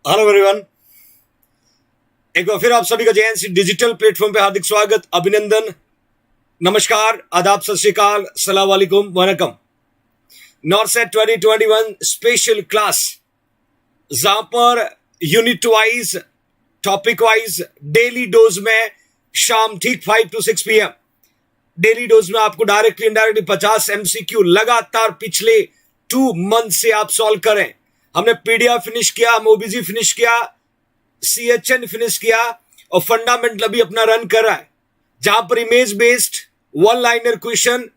Hello everyone, एक बार फिर आप सभी का जेएनसी डिजिटल प्लेटफॉर्म पे हार्दिक स्वागत, अभिनंदन, नमस्कार, आदाब, सत श्री अकाल, सलाम वालेकुम, वनकम। नॉर्सेट 2021 स्पेशल क्लास, जहां per unit wise, topic wise, daily dose में शाम ठीक 5 to 6 PM डेली डोज में आपको डायरेक्टली इनडायरेक्टली 50 MCQ लगातार पिछले 2 मंथ से आप सॉल्व करें। हमने पीडीएफ फिनिश किया, हम ओबीजी फिनिश किया, सीएचएन फिनिश किया और फंडामेंटल अभी अपना रन कर रहा है, जहां पर image based one liner question,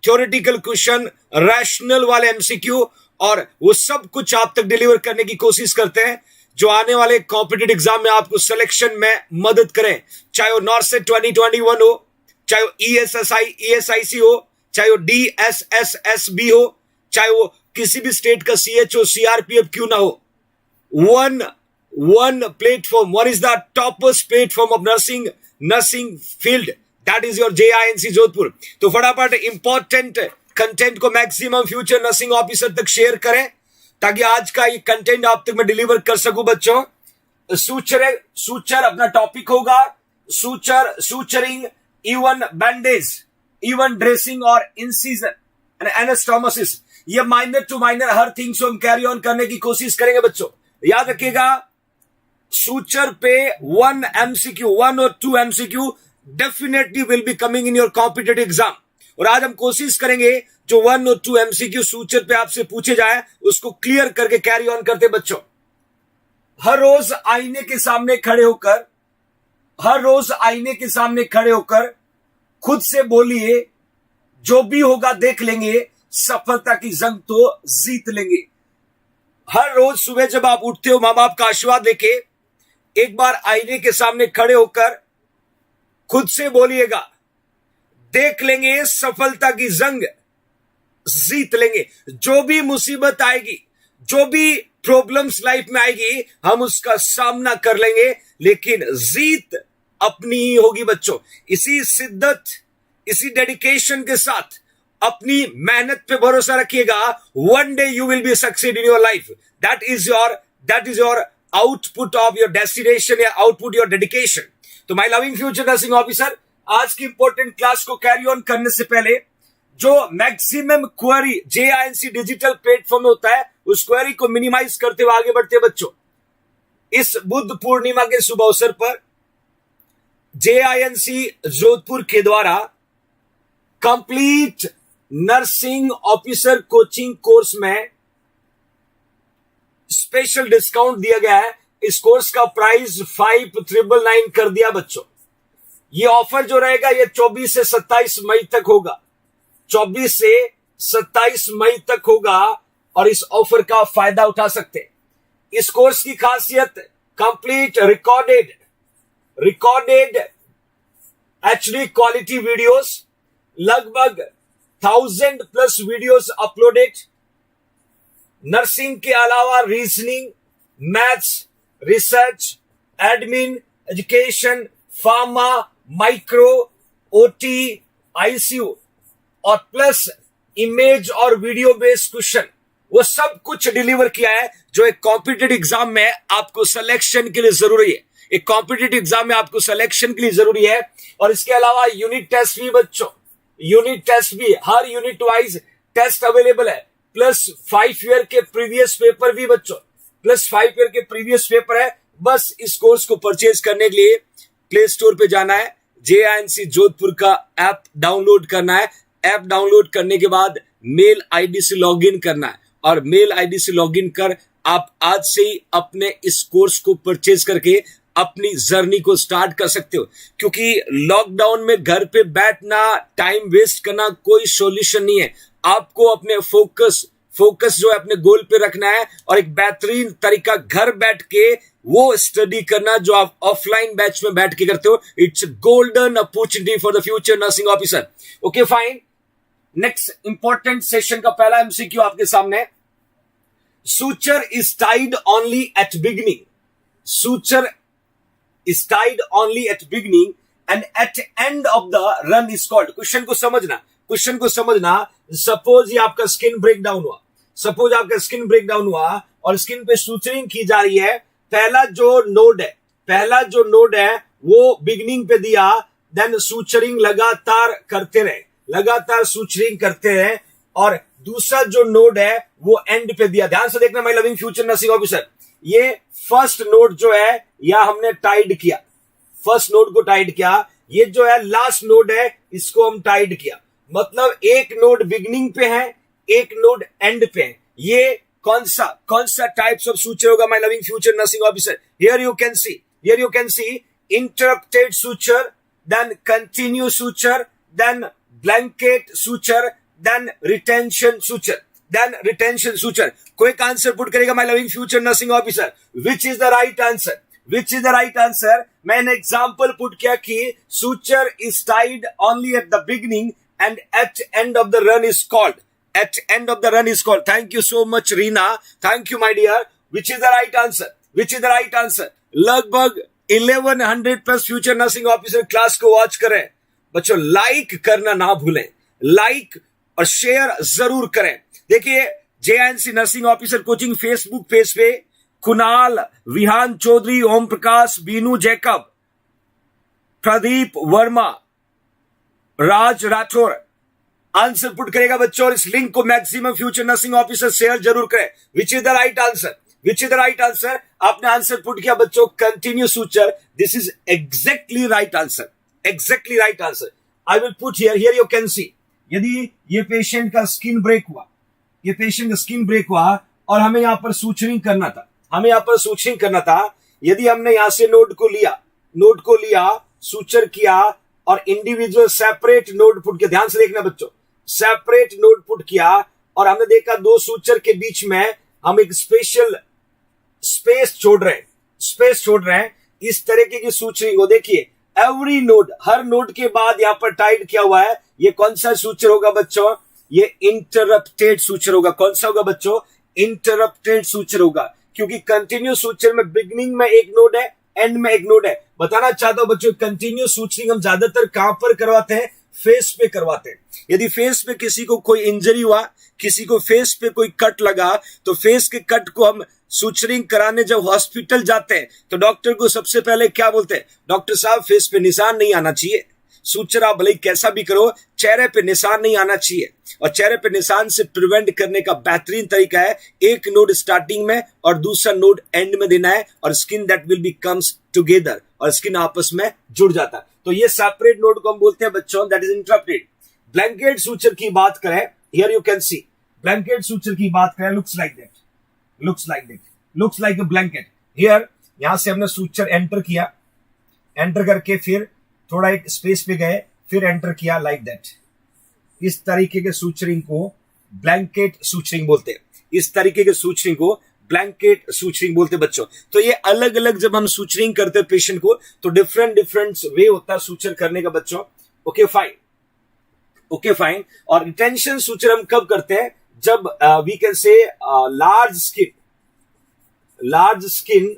theoretical question, rational वाले एमसीक्यू और वो सब कुछ आप तक डिलीवर करने की कोशिश करते हैं जो आने वाले कॉम्पिटिटिव एग्जाम में आपको सिलेक्शन में मदद करें। चाहे वो नॉर्सेट 2021 हो, चाहे वो ESIC हो, चाहे वो DSSSB हो, चाहे वो किसी भी स्टेट का CHO CRPF क्यों ना हो। one platform, one is the topmost platform of nursing field, that is your JINC Jodhpur. तो फटाफट इंपॉर्टेंट कंटेंट को मैक्सिमम फ्यूचर नर्सिंग ऑफिसर तक शेयर करें ताकि आज का ये कंटेंट आप तक मैं डिलीवर कर सकूं। बच्चों, सूचर अपना टॉपिक होगा, suturing, even bandage, even dressing और इंसीजन एंड एनास्टोमोसिस, ये माइनर टू माइनर हर थिंग्स को हम कैरी ऑन करने की कोशिश करेंगे। बच्चों याद रखिएगा, सूचर पे 1 MCQ, 1 or 2 MCQ definitely will be coming in your competitive exam. और आज हम कोशिश करेंगे जो 1 और 2 MCQ सूचर पे आपसे पूछे जाए उसको क्लियर करके कैरी ऑन करते। बच्चों, हर रोज आईने के सामने खड़े होकर खुद से बोलिए, जो भी होगा देख लेंगे, सफलता की जंग तो जीत लेंगे। हर रोज सुबह जब आप उठते हो, मां बाप का आशीर्वाद लेके एक बार आईने के सामने खड़े होकर खुद से बोलिएगा, देख लेंगे, सफलता की जंग जीत लेंगे। जो भी मुसीबत आएगी, जो भी प्रॉब्लम्स लाइफ में आएगी, हम उसका सामना कर लेंगे, लेकिन जीत अपनी ही होगी। बच्चों, इसी शिद्दत, इसी डेडिकेशन के साथ अपनी मेहनत पे भरोसा रखिएगा। One day you will be succeed in your life. That is your output of your destination या आउटपुट योर डेडिकेशन। तो my loving future nursing officer, आज की इंपॉर्टेंट क्लास को कैरी ऑन करने से पहले जो maximum query JINC digital platform में होता है, उस क्वेरी को मिनिमाइज करते हुए आगे बढ़ते हैं। बच्चों, इस बुद्ध पूर्णिमा के शुभ अवसर पर JINC जोधपुर के द्वारा complete nursing officer coaching course में स्पेशल डिस्काउंट दिया गया है। इस कोर्स का प्राइस 5999 कर दिया। बच्चों, ये ऑफर जो रहेगा ये 24 से 27 मई तक होगा। 24 से 27 मई तक होगा और इस ऑफर का फायदा उठा सकते हैं। इस कोर्स की खासियत, complete recorded HD quality videos, लगभग 1000+ वीडियोस अपलोडेड। नर्सिंग के अलावा reasoning, maths, research, admin, education, pharma, micro, OT, ICU और प्लस इमेज और वीडियो बेस्ड क्वेश्चन, वो सब कुछ डिलीवर किया है जो एक कॉम्पिटिटिव एग्जाम में आपको सिलेक्शन के लिए जरूरी है। एक कॉम्पिटिटिव एग्जाम में आपको सिलेक्शन के लिए जरूरी है। और इसके अलावा यूनिट टेस्ट भी, बच्चों, यूनिट टेस्ट भी, हर यूनिट वाइज टेस्ट अवेलेबल है, प्लस 5 ईयर के प्रीवियस पेपर भी। बच्चों, प्लस 5 ईयर के प्रीवियस पेपर है। बस इस कोर्स को परचेज करने के लिए प्ले स्टोर पे जाना है, JINC जोधपुर का ऐप डाउनलोड करना है। ऐप डाउनलोड करने के बाद मेल आईडी से लॉगिन करना है और मेल आईडी से लॉगिन कर आप आज से ही अपने इस कोर्स को परचेज करके अपनी जर्नी को स्टार्ट कर सकते हो। क्योंकि लॉकडाउन में घर पे बैठना, टाइम वेस्ट करना कोई सॉल्यूशन नहीं है। आपको अपने फोकस जो है अपने गोल पे रखना है और एक बेहतरीन तरीका घर बैठ के वो स्टडी करना जो आप ऑफलाइन बैच में बैठ के करते हो। It's golden opportunity for the future nursing officer. Okay fine, next important session का पहला MCQ आपके सामने। Suture is tied only at beginning. Suture is tied only at beginning and at end of the run is called। Question को समझना। Suppose ये आपका skin breakdown हुआ और स्किन पे सूचरिंग की जा रही है पहला जो नोड है वो बिगनिंग पे दिया, देन सूचरिंग लगातार सूचरिंग करते रहे, और दूसरा जो नोड है वो एंड पे दिया। ध्यान से देखना my loving future nursing officer, ये फर्स्ट नोड जो है या हमने टाइड किया, फर्स्ट नोड को टाइड किया, ये जो है लास्ट नोड है इसको हम टाइड किया, मतलब एक नोड बिगनिंग पे है, एक नोड एंड पे है। ये कौन सा टाइप्स ऑफ सूचर होगा my loving future nursing officer? Here you can see interrupted suture, then continue suture, then blanket suture, then retention suture. कोई आंसर पुट करेगा my loving future nursing officer? Which is the right answer? मैंने example put किया कि suture is tied only at the beginning and at end of the run is called, Thank you so much, Reena. Thank you, my dear. Which is the right answer? लगभग 1100 plus future nursing officer class को watch करें। बच्चों like करना ना भूलें, like और share जरूर करें। देखिए JNC nursing officer coaching Facebook page पे कुणाल, विहान चौधरी, ओम प्रकाश, बीनू जैकब, प्रदीप वर्मा, राज राठौर आंसर पुट करेगा बच्चों, और इस लिंक को maximum future nursing officer share जरूर करें। विच इज द राइट आंसर? आपने आंसर पुट किया बच्चों continue suture, this is exactly right answer. I will put here you can सी, यदि ये पेशेंट का स्किन ब्रेक हुआ और हमें यहां पर सूचरिंग करना था, यदि हमने यहां से नोड को लिया, सूचर किया और इंडिविजुअल सेपरेट नोड पुट किया। ध्यान से देखना बच्चों, सेपरेट नोड पुट किया और हमने देखा दो सूचर के बीच में हम एक स्पेशल स्पेस छोड़ रहे हैं। इस तरीके की सूचरिंग को देखिए, एवरी नोड, हर नोड के बाद यहां पर टाइड किया हुआ है। ये कौन सा सूचर होगा बच्चों? ये इंटरप्टेड सूचर होगा। कौन सा होगा बच्चों? इंटरप्टेड सूचर होगा, क्योंकि कंटिन्यू सूचर में बिगिनिंग में एक नोड है, एंड में एक नोड है। बताना चाहता हूं बच्चों, कंटिन्यू सूचरिंग हम ज्यादातर कहां पर करवाते हैं? फेस पे करवाते हैं। यदि फेस पे किसी को कोई इंजरी हुआ, किसी को फेस पे कोई कट लगा, तो फेस के कट को हम सूचरिंग कराने जब हॉस्पिटल जाते हैं तो डॉक्टर को सबसे पहले क्या बोलते हैं? डॉक्टर साहब फेस पे निशान नहीं आना चाहिए, सूचर आप भले कैसा भी करो, चेहरे पे निशान नहीं आना चाहिए। और चेहरे पे निशान से प्रिवेंट करने का बेहतरीन तरीका है एक नोड स्टार्टिंग में और दूसरा नोड एंड में देना है, और skin that will B comes together, और स्किन आपस में जुड़ जाता है। तो ये सेपरेट नोड को हम बोलते हैं बच्चों that is interrupted. Blanket suture की बात करें, here you can C, blanket suture की बात करें, looks like a blanket. Here यहां से हमने सूचर एंटर किया, एंटर करके फिर थोड़ा एक स्पेस पे गए, फिर एंटर किया लाइक दैट। इस तरीके के सूचरिंग को ब्लैंकेट सूचरिंग बोलते हैं। बच्चों तो ये अलग अलग जब हम सूचरिंग करते हैं पेशेंट को, तो डिफरेंट वे होता है सूचर करने का बच्चों। Okay fine. और रिटेंशन सूचर हम कब करते हैं? जब we can say large skin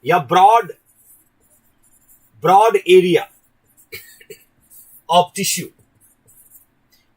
या ब्रॉड एरिया ऑफ टिश्यू,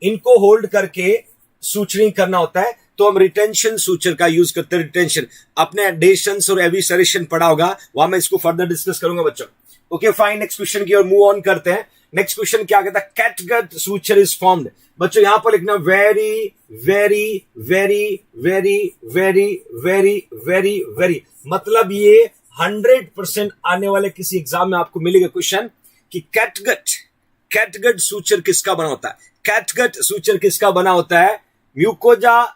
इनको होल्ड करके सूचरिंग करना होता है, तो हम रिटेंशन सूचर का यूज करते हैं। रिटेंशन आपने एडेशंस और एविसरेशन पढ़ा होगा, वहां मैं इसको फर्दर डिस्कस करूंगा बच्चों। ओके फाइन, नेक्स्ट क्वेश्चन की ओर मूव ऑन करते हैं। नेक्स्ट क्वेश्चन क्या कहता है? Catgut suture is formed. बच्चों यहां पर लिखना very very very very very very very very, मतलब ये 100% आने वाले किसी एग्जाम में आपको मिलेगा क्वेश्चन कि कैटगट सूचर किसका बना होता है? कैटगट सूचर किसका बना होता है? म्यूकोजा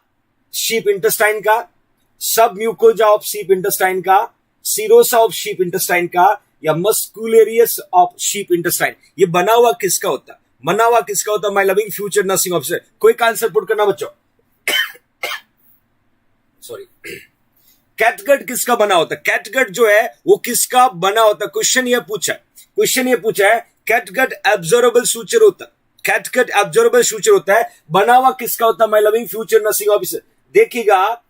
शीप इंटेस्टाइन का, सब म्यूकोजा ऑफ शीप इंटेस्टाइन का, सीरोसा ऑफ शीप इंटेस्टाइन का, या मस्कुलेरियस ऑफ शीप इंटेस्टाइन। ये बना हुआ किसका होता है? My loving future nursing officer. कोई आंसर पुट करना बच्चों। सॉरी, कैटगट किसका बना होता है? कैटगट जो है वो किसका बना होता है? क्वेश्चन ये पूछा है कैटगट एब्जॉर्बेबल सूचर होता है। कैटगट एब्जॉर्बेबल सूचर होता है, बना हुआ किसका होता है? My loving future nursing officer. देखिएगा,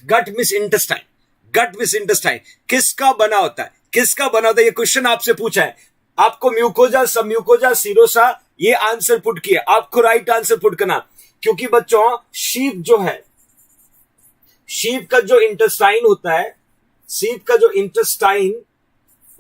गट मिस इंटेस्टाइन किसका बना होता है? ये क्वेश्चन आपसे पूछा है। आपको म्यूकोजा, सब म्यूकोजा, सीरोसा, ये आंसर पुट किया, आपको राइट आंसर पुट करना। क्योंकि बच्चों शीप जो है, शीप का जो इंटेस्टाइन होता है, शीप का जो इंटेस्टाइन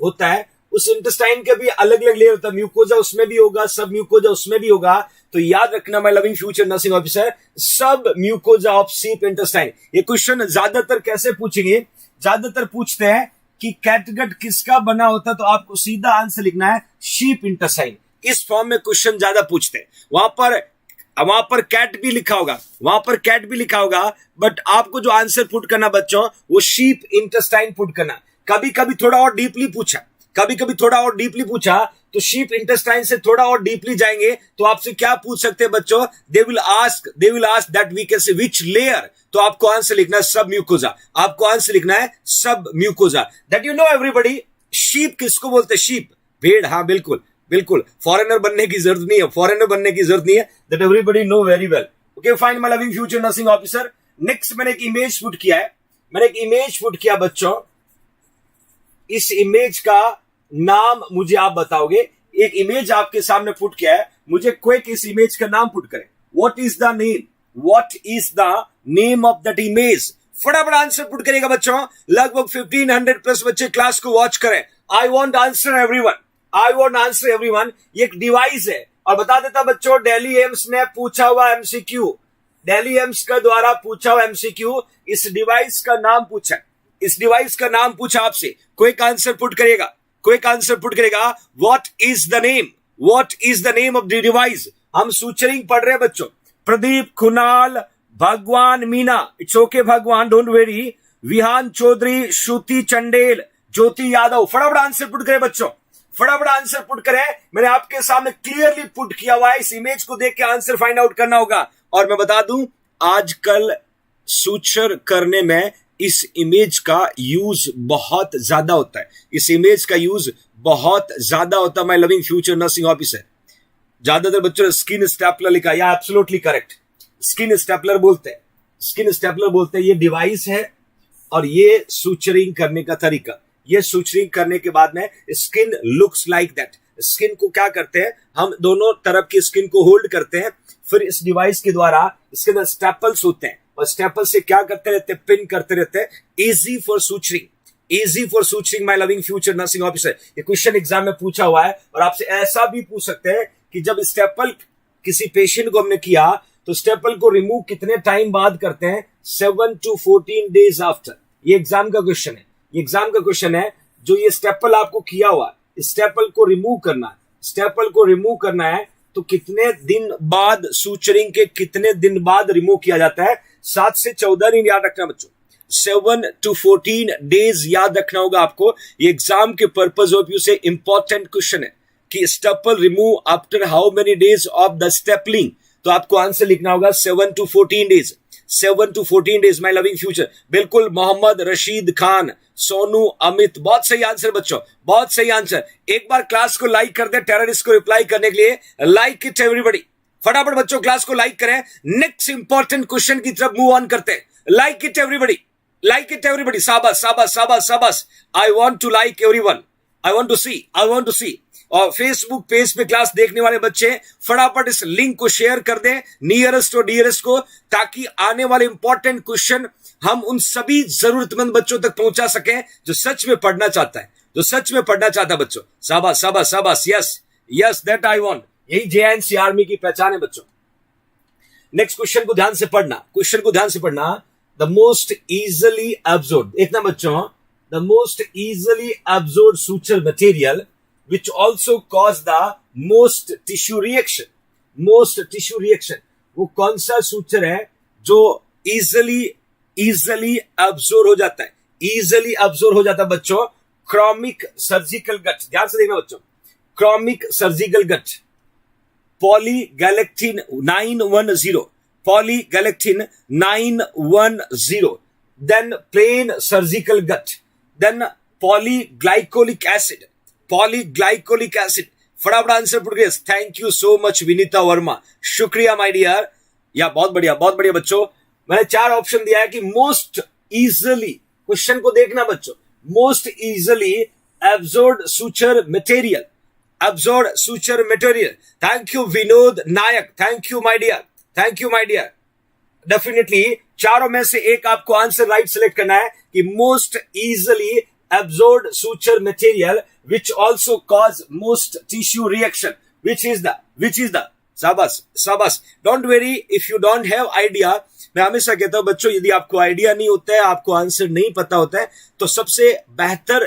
होता है, उस इंटेस्टाइन के भी अलग अलग लेयर होता है। म्यूकोजा उसमें भी होगा, सब म्यूकोजा उसमें भी होगा। तो याद रखना my loving future nursing officer, सब म्यूकोजा ऑफ शीप इंटेस्टाइन। ये क्वेश्चन ज्यादातर कैसे पूछेंगे, ज्यादातर पूछते हैं कि कैटगट किसका बना होता है, तो आपको सीधा आंसर लिखना है शीप इंटेस्टाइन। इस फॉर्म में क्वेश्चन ज्यादा पूछते हैं। वहां पर कैट भी लिखा होगा, वहां पर कैट भी लिखा होगा, बट आपको जो आंसर पुट करना बच्चों वो शीप इंटेस्टाइन पुट करना। कभी कभी थोड़ा और डीपली पूछा, कभी कभी थोड़ा और डीपली पूछा, तो शीप इंटेस्टाइन से थोड़ा और डीपली जाएंगे तो आपसे क्या पूछ सकते हैं बच्चों, they will ask that we can say which layer, तो आपको आंसर लिखना है सब म्यूकोजा, आपको आंसर लिखना है सब mucosa. That you know everybody, sheep किसको बोलते हैं, शीप भेड़, हाँ बिल्कुल बिल्कुल, फॉरेनर बनने की जरूरत नहीं है, फॉरेनर बनने की जरूरत नहीं है, that everybody know very well. Okay fine my loving future nursing officer. Next मैंने एक इमेज पुट किया है, मैंने एक इमेज पुट किया बच्चों, इस इमेज का नाम मुझे आप बताओगे। एक इमेज आपके सामने पुट किया है, मुझे क्विक इस इमेज का नाम पुट करें। What is the name, what is the name of that image, फटाफट आंसर पुट करेगा बच्चों। लगभग 1500 प्लस बच्चे क्लास को वॉच करें। I want answer everyone, I want answer everyone. ये एक डिवाइस है, और बता देता बच्चों, दिल्ली एम्स ने पूछा हुआ एमसीक्यू, दिल्ली एम्स का द्वारा पूछा हुआ एमसीक्यू, इस डिवाइस का नाम पूछा, इस डिवाइस का नाम पूछा आपसे, क्विक आंसर पुट करेगा, क्विक आंसर पुट करेगा। What is the name, what is the name of the device. हम सूचरिंग पढ़ रहे हैं बच्चों, प्रदीप, कुणाल, भगवान, मीना, इट्स ओके भगवान, डोंट वेरी, विहान चौधरी, श्रुति चंडेल, ज्योति यादव, फटाफट आंसर पुट करें बच्चों, फटाफट आंसर पुट करें। मैंने आपके सामने क्लियरली पुट किया हुआ है, इस इमेज को देख के आंसर फाइंड आउट करना होगा। और मैं बता दूं, आजकल सूचर करने में इस इमेज का यूज बहुत ज्यादा होता है, इस इमेज का यूज बहुत ज्यादा होता है my loving future nursing officer. ज्यादातर बच्चों ने स्किन स्टेपलर लिखा, या एब्सोल्युटली करेक्ट, स्किन स्टेपलर बोलते हैं, स्किन स्टेपलर बोलते हैं। ये डिवाइस है और ये सूचरिंग करने का तरीका, ये सूचरिंग करने के बाद में skin looks like that. Skin को क्या करते हैं, हम दोनों तरफ की स्किन को होल्ड करते हैं, फिर इस डिवाइस के द्वारा इसके अंदर स्टेपल्स होते हैं, और स्टेपल से क्या करते रहते हैं, पिन करते रहते हैं। Easy for suturing, easy for suturing my loving future nursing officer. ये क्वेश्चन एग्जाम में पूछा हुआ है, और आपसे ऐसा भी पूछ सकते हैं कि जब स्टेपल किसी पेशेंट को हमने किया, तो स्टेपल को रिमूव कितने टाइम बाद करते हैं, 7 to 14 डेज आफ्टर। ये एग्जाम का क्वेश्चन है, ये एग्जाम का क्वेश्चन है। जो ये स्टेपल आपको किया हुआ, स्टेपल को रिमूव करना है, स्टेपल को रिमूव करना है, तो कितने दिन बाद, सूचरिंग के कितने दिन बाद रिमूव किया जाता है, 7 से 14 दिन याद रखना बच्चों, 7 to 14 डेज याद रखना होगा आपको। ये एग्जाम के पर्पज ऑफ व्यू से इंपॉर्टेंट क्वेश्चन है कि staple remove after how many days of the stippling, तो आपको आंसर लिखना होगा 7 to 14 days, 7 to 14 days my loving future. बिल्कुल मोहम्मद रशीद खान, सोनू, अमित, बहुत सही आंसर बच्चों, बहुत सही आंसर। एक बार क्लास को लाइक कर दे, टेररिस्ट को रिप्लाई करने के लिए लाइक इट एवरीबॉडी, फटाफट बच्चों क्लास को लाइक करें। नेक्स्ट इंपॉर्टेंट क्वेश्चन की तरफ मूव ऑन करते हैं। Like it everybody, like it everybody, शाबाश शाबाश शाबाश शाबाश। I want to like everyone, I want to see, I want to see. और फेसबुक पेज पे क्लास देखने वाले बच्चे फटाफट इस लिंक को शेयर कर दें नियरेस्ट और डियरेस्ट को, ताकि आने वाले इंपॉर्टेंट क्वेश्चन हम उन सभी जरूरतमंद बच्चों तक पहुंचा सकें जो सच में पढ़ना चाहता है, जो सच में पढ़ना चाहता है बच्चों। शाबाश शाबाश शाबाश, yes yes, that I want. यही जेएनसी आर्मी की पहचान है बच्चों। नेक्स्ट क्वेश्चन को ध्यान से पढ़ना, क्वेश्चन को ध्यान से पढ़ना। द मोस्ट इजिली एब्जॉर्ब, देखना बच्चों, the most easily absorb suture material which also cause the most tissue reaction, most tissue reaction, वो कौन सा सूचर है जो easily absorb हो जाता है, easily absorb हो जाता है बच्चों? क्रोमिक सर्जिकल गट, ध्यान से देखना बच्चों, क्रोमिक सर्जिकल गट, पॉलीगैलेक्टिन 910, पॉलीगैलेक्टिन 910, देन प्लेन सर्जिकल गट, देन पॉलीग्लाइकोलिक एसिड, पॉलीग्लाइकोलिक एसिड। फटाफट आंसर पुट गए। Thank you so much Vinita Verma, शुक्रिया माय डियर। या बहुत बढ़िया बच्चों। मैंने 4 ऑप्शन दिया है कि मोस्ट इजिली, क्वेश्चन को देखना बच्चों, most easily absorb suture material, absorb suture material. Thank you Vinod Nayak, thank you my dear, thank you my dear. Definitely चारों में से एक आपको आंसर राइट सेलेक्ट करना है कि most easily absorbed suture material which also cause most tissue reaction, which is the शाबाश don't very if you don't have idea. मैं हमेशा कहता हूं बच्चों, यदि आपको आइडिया नहीं होता है, आपको आंसर नहीं पता होता है, तो सबसे बेहतर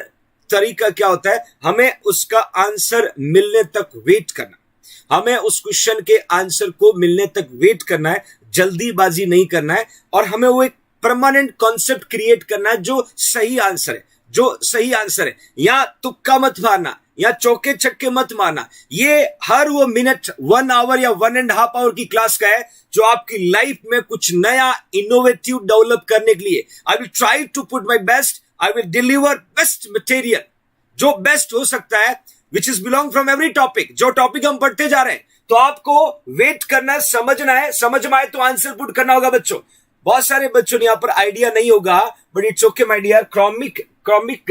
तरीका क्या होता है, हमें उसका आंसर मिलने तक वेट करना। हमें उस क्वेश्चन के आंसर को मिलने तक वेट करना है, जल्दीबाजी नहीं करना है, और हमें वो एक परमानेंट कॉन्सेप्ट क्रिएट करना है जो सही आंसर है। या तुक्का मत मारना, या चौके छक्के मत मारना। ये हर वो मिनट 1 आवर या 1.5 आवर की क्लास का है जो आपकी लाइफ में कुछ नया इनोवेटिव डेवलप करने के लिए। I will try to put my best, I will deliver best material, जो बेस्ट हो सकता है, which is belong from every topic. जो टॉपिक हम पढ़ते जा रहे हैं, तो आपको वेट करना है, समझना है, समझ में आए तो आंसर पुट करना होगा बच्चों। बहुत सारे बच्चों ने यहां पर आइडिया नहीं होगा, but it's okay my dear. Chromic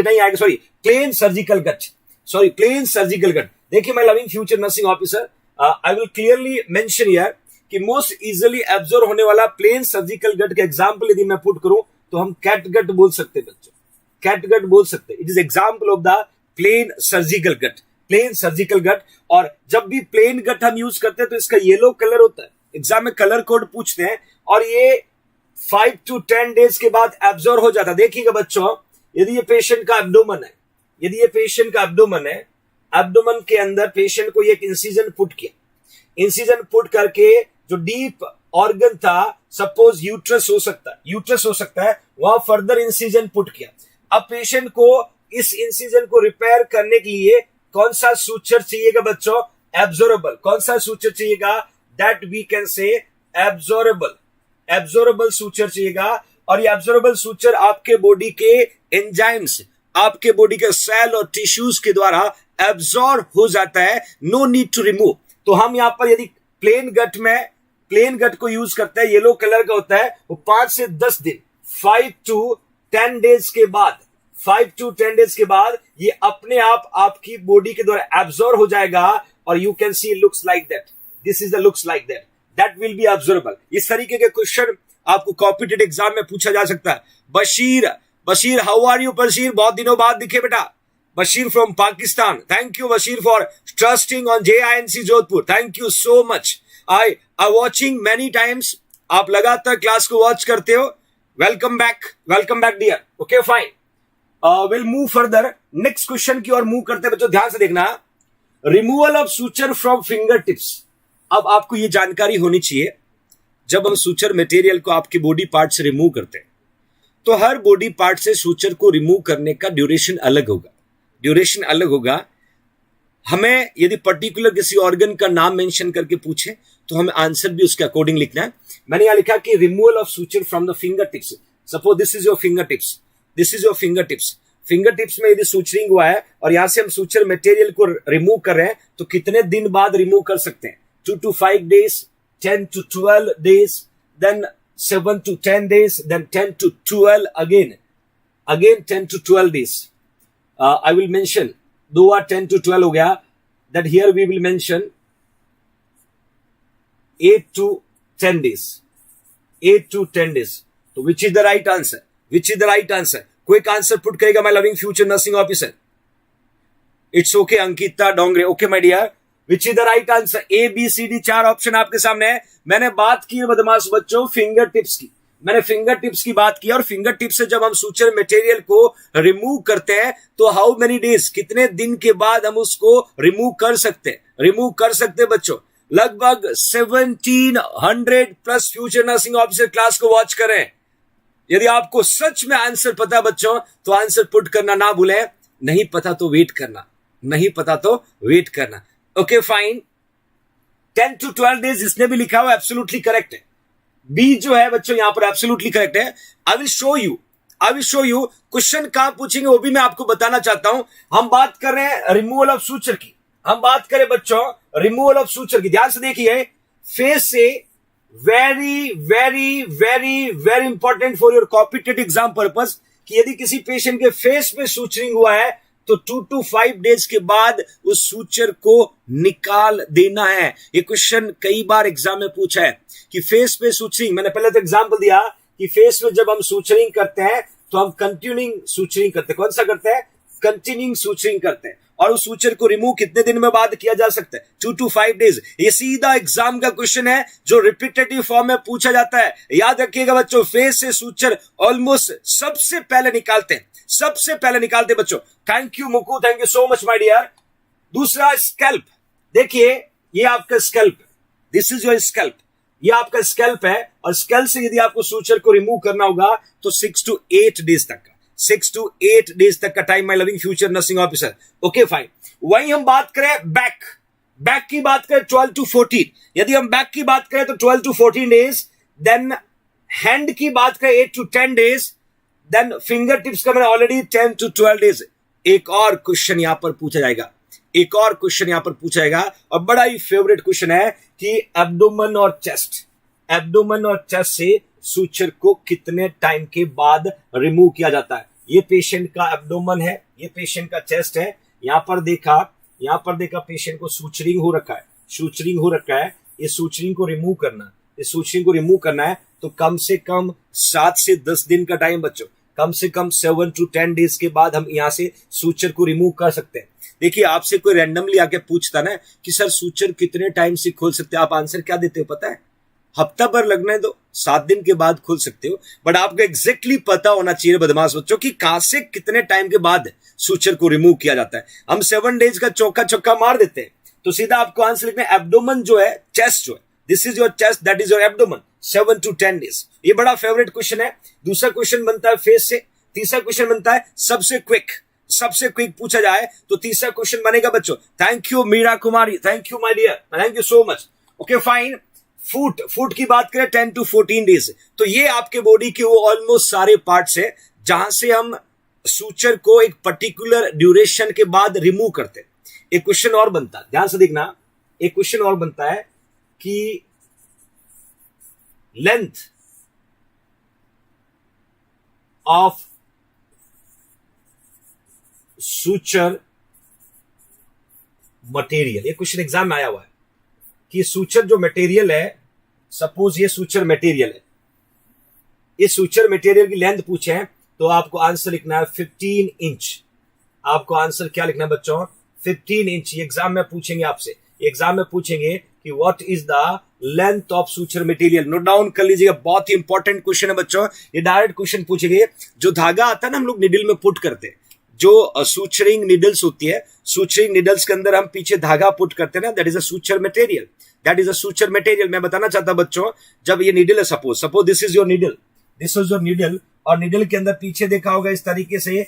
नहीं आएगा, सॉरी, प्लेन सर्जिकल गट। देखिए my loving future nursing officer, I will clearly mention here कि मोस्ट इजीली एब्जॉर्ब होने वाला प्लेन सर्जिकल गट का एग्जांपल यदि मैं पुट करूं तो हम कैट गट बोल सकते हैं बच्चों, कैट गट बोल सकते हैं। It is example of the plain surgical gut. और जब भी प्लेन गट हम यूज करते हैं तो इसका येलो कलर होता है, एग्जाम में कलर कोड पूछते हैं, और ये 5 to 10 डेज के बाद एब्जॉर्ब हो जाता है। देखिएगा बच्चों, यदि ये पेशेंट का एब्डोमन है, एब्डोमन के अंदर पेशेंट को एक इंसिजन पुट करके जो डीप ऑर्गन था, सपोज यूट्रस हो सकता है, वहां फर्दर इंसिजन पुट किया। अब पेशेंट को इस इंसिजन को रिपेयर करने के लिए कौन सा सूचर चाहिएगा बच्चों? एब्जॉर्बल। कौन सा सूचर चाहिएगा? That we can say absorbable suture चाहिएगा। और ये एब्जॉर्बल सूचर आपके बॉडी के एंजाइम्स, आपके बॉडी के सेल और टिश्यूज के द्वारा एब्जॉर्ब हो जाता है, नो नीड टू रिमूव। तो हम यहां पर यदि प्लेन गट को यूज करते हैं, येलो कलर का होता है, वो 5 से 10 दिन 5 to 10 डेज के बाद ये अपने आप आपकी बॉडी के द्वारा एब्जॉर्ब हो जाएगा। और you can see looks like that, this is the looks like that, that will be absorbable. इस तरीके के क्वेश्चन आपको कॉम्पिटिटिव एग्जाम में पूछा जा सकता है। Bashir how are you? Bashir, बहुत दिनों बाद दिखे बेटा। Bashir from Pakistan, thank you Bashir for trusting on JINC Jodhpur, thank you so much. I are watching many times, आप लगातार क्लास को वॉच करते हो। Welcome back dear. Okay fine, will move further, next question की ओर मूव करते हैं बच्चों। ध्यान से देखना, removal of suture from finger tips. अब आपको यह जानकारी होनी चाहिए, जब हम सूचर मटेरियल को आपके बॉडी पार्ट से रिमूव करते हैं, तो हर बॉडी पार्ट से सूचर को रिमूव करने का ड्यूरेशन अलग होगा। हमें यदि पर्टिकुलर किसी ऑर्गन का नाम मेंशन करके पूछे तो हमें आंसर भी उसके अकॉर्डिंग लिखना है। मैंने यहां लिखा कि removal of suture from the finger tips. Suppose this is your finger tips में यदि सूचरिंग हुआ है और यहां से हम सूचर मटेरियल को रिमूव कर रहे हैं, तो कितने दिन बाद रिमूव कर सकते हैं? 2 to 5 days, 10 to 12 days, then 7 to 10 days, then 10 to 12 again 10 to 12 days. I will mention, 2 or 10 to 12 हो गया, that here we will mention 8 to 10 days. तो which is the right answer? कोई आंसर पुट करेगा my loving future nursing officer? It's okay Ankita Dongre, okay my dear. Which is the right answer? ABCD 4 option आपके सामने है। मैंने बात की है बदमाश बच्चों फिंगर टिप्स की बात की, और फिंगर टिप्स से जब हम सूचर मटेरियल को रिमूव करते हैं तो हाउ मेनी डेज, कितने दिन के बाद हम उसको रिमूव कर सकते बच्चों? लगभग 1700 plus future nursing officer class को वॉच करें। यदि आपको सच में आंसर पता बच्चों, तो आंसर पुट करना ना भूलें। नहीं पता तो वेट करना। ओके फाइन, 10 to 12 डेज जिसने भी लिखा हुआ एब्सोल्युटली करेक्ट है। बी जो है बच्चों यहां पर एब्सोल्युटली करेक्ट है। I will show you question कहां पूछेंगे वो भी मैं आपको बताना चाहता हूं। हम बात कर रहे हैं रिमूवल ऑफ सूचर की, ध्यान से देखिए। फेस से very important for your competitive exam purpose, कि यदि किसी पेशेंट के फेस पे सूचरिंग हुआ है तो 2 to 5 डेज के बाद उस सूचर को निकाल देना है। ये क्वेश्चन कई बार एग्जाम में पूछा है कि फेस पे सूचरिंग, मैंने पहले तो एग्जांपल दिया कि फेस में जब हम सूचरिंग करते हैं तो हम कंटिन्यूइंग सूचरिंग करते हैं। कौन सा करते हैं? कंटिन्यूइंग सूचरिंग करते हैं। और उस सूचर को रिमूव कितने दिन में बाद किया जा सकता है? 2 to 5 डेज। ये सीधा एग्जाम का क्वेश्चन है जो रिपीटेटिव फॉर्म में पूछा जाता है। याद रखिएगा बच्चों, फेस से सूचर ऑलमोस्ट सबसे पहले निकालते हैं, सबसे पहले निकालते हैं बच्चों। Thank you Muku, thank you so much my dear. दूसरा स्कैल्प, देखिए ये आपका scalp, this is your scalp, ये आपका स्कैल्प है। और स्कैल्प से यदि आपको सूचर को रिमूव करना होगा तो 6 to 8 डेज तक का, 6 to 8 डेज तक का time, my loving future nursing officer. Okay fine. वहीं हम बात करें बैक, बैक की बात करें 12 to 14, यदि हम बैक की बात करें तो 12 to 14 डेज। देन हैंड की बात करें 8 to 10 days. Then finger tips का मैंने ऑलरेडी 10 to 12 डेज। एक और क्वेश्चन यहां पर पूछा जाएगा, एक और क्वेश्चन यहां पर पूछा जाएगा और बड़ा ही फेवरेट क्वेश्चन है कि एब्डोमेन और चेस्ट, एब्डोमेन और चेस्ट से सूचर को कितने टाइम के बाद रिमूव किया जाता है। ये पेशेंट का एब्डोमेन है, ये पेशेंट का चेस्ट है। यहां पर देखा पेशेंट को सूचरिंग हो रखा है, सूचरिंग हो रखा है। ये सूचरिंग को रिमूव करना, इस सूचरिंग को रिमूव करना है तो कम से कम 7 से 10 दिन का टाइम बच्चों, कम से कम 7 to 10 डेज के बाद हम यहां से सूचर को रिमूव कर सकते हैं। देखिए आपसे कोई रैंडमली आके पूछता ना कि सर सूचर कितने टाइम से खोल सकते हैं, आप आंसर क्या देते हो पता है? हफ्ता भर लगने दो, 7 दिन के बाद खोल सकते हो। बट आपको एग्जैक्टली पता होना चाहिए बदमाश बच्चों कि कहां से कितने टाइम के बाद सूचर को रिमूव किया जाता है। हम 7 डेज का चौका छक्का मार देते हैं तो सीधा आपको आंसर लिखना है एब्डोमेन जो है, चेस्ट जो है, this is your chest, that is your abdomen, 7 to 10 days. ये बड़ा फेवरेट क्वेश्चन है। दूसरा क्वेश्चन बनता है फेस से। तीसरा क्वेश्चन बनता है सबसे क्विक, सबसे क्विक पूछा जाए तो तीसरा क्वेश्चन बनेगा बच्चों। Thank you Meera Kumari, thank you my dear, thank you so much. Okay fine. Foot की बात करें 10 to 14 डेज। तो ये आपके बॉडी के वो ऑलमोस्ट सारे पार्ट्स है जहां से हम सूचर को एक पर्टिकुलर ड्यूरेशन के बाद रिमूव करते हैं। एक क्वेश्चन और बनता है, ध्यान से देखना, एक क्वेश्चन और बनता है कि लेंथ ऑफ सूचर मटेरियल। ये क्वेश्चन एग्जाम में आया हुआ है कि सूचर जो मटेरियल है, सपोज ये सूचर मटेरियल है, इस सूचर मटेरियल की लेंथ पूछे हैं तो आपको आंसर लिखना है 15 इंच। आपको आंसर क्या लिखना है बच्चों? 15 इंच। ये एग्जाम में पूछेंगे आपसे, एग्जाम में पूछेंगे कि what is the length of suture material. Note down कर लीजिएगा, बहुत ही इंपॉर्टेंट क्वेश्चन है बच्चों। ये डायरेक्ट क्वेश्चन पूछेंगे। जो धागा आता है ना हम लोग निडल में पुट करते हैं, जो सूचरिंग निडल्स होती है, सूचरिंग निडल्स के अंदर हम पीछे धागा पुट करते हैं ना, that is a suture material, that is a suture material. मैं बताना चाहता बच्चों, जब ये निडल है, suppose this is your needle, this is your needle, और निडल के अंदर पीछे देखा होगा इस तरीके से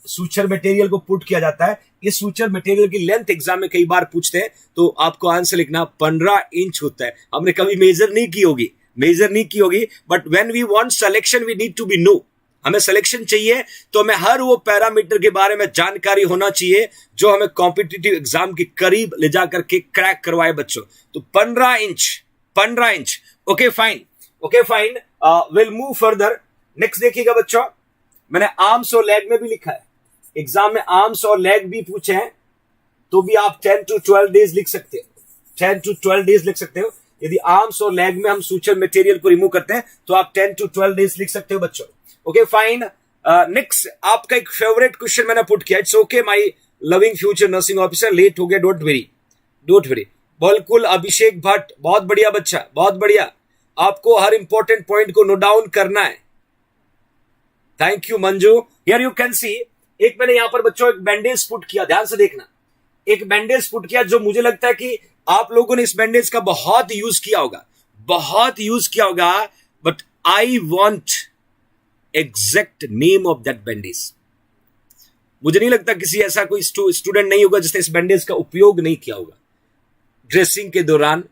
सूचर मटेरियल को पुट किया जाता है। इस सूचर मटेरियल की लेंथ एग्जाम में कई बार पूछते हैं तो आपको आंसर लिखना 15 इंच होता है। हमने कभी मेजर नहीं की होगी, मेजर नहीं की होगी, but when we want selection we need to be know. हमें सिलेक्शन चाहिए तो हमें हर वो पैरामीटर के बारे में जानकारी होना चाहिए जो हमें कॉम्पिटिटिव एग्जाम के करीब ले जाकर के क्रैक करवाए बच्चों। तो 15 inch, 15 inch. Okay fine, okay fine. Will move further. Next देखिएगा बच्चों, मैंने आर्म्स और लेग में भी लिखा है, एग्जाम में आर्म्स और लेग भी पूछे हैं तो भी आप 10 to 12 डेज लिख सकते हो, 10 to 12 डेज लिख सकते हो। यदि आर्म्स और लेग में हम सूचर मटेरियल को रिमूव करते हैं तो आप 10 to 12 डेज लिख सकते हो बच्चों। Okay fine. नेक्स्ट आपका एक फेवरेट क्वेश्चन मैंने पुट किया। It's okay my loving future nursing officer, late हो गया, डोंट वेरी, डोंट वेरी। बिल्कुल अभिषेक भट्ट, बहुत बढ़िया बच्चा, बहुत बढ़िया। आपको हर इंपॉर्टेंट पॉइंट को नोट डाउन करना है। Thank you Manju. Here you can सी, एक मैंने यहां पर बच्चों एक बैंडेज पुट किया, ध्यान से देखना, एक बैंडेज पुट किया जो मुझे लगता है कि आप लोगों ने इस बैंडेज का बहुत यूज किया होगा, बहुत यूज किया होगा, but I want exact name of that bandage. मुझे नहीं लगता किसी ऐसा कोई स्टूडेंट नहीं होगा जिसने इस बैंडेज का उपयोग नहीं किया होगा। ड्रेसिंग के दौरान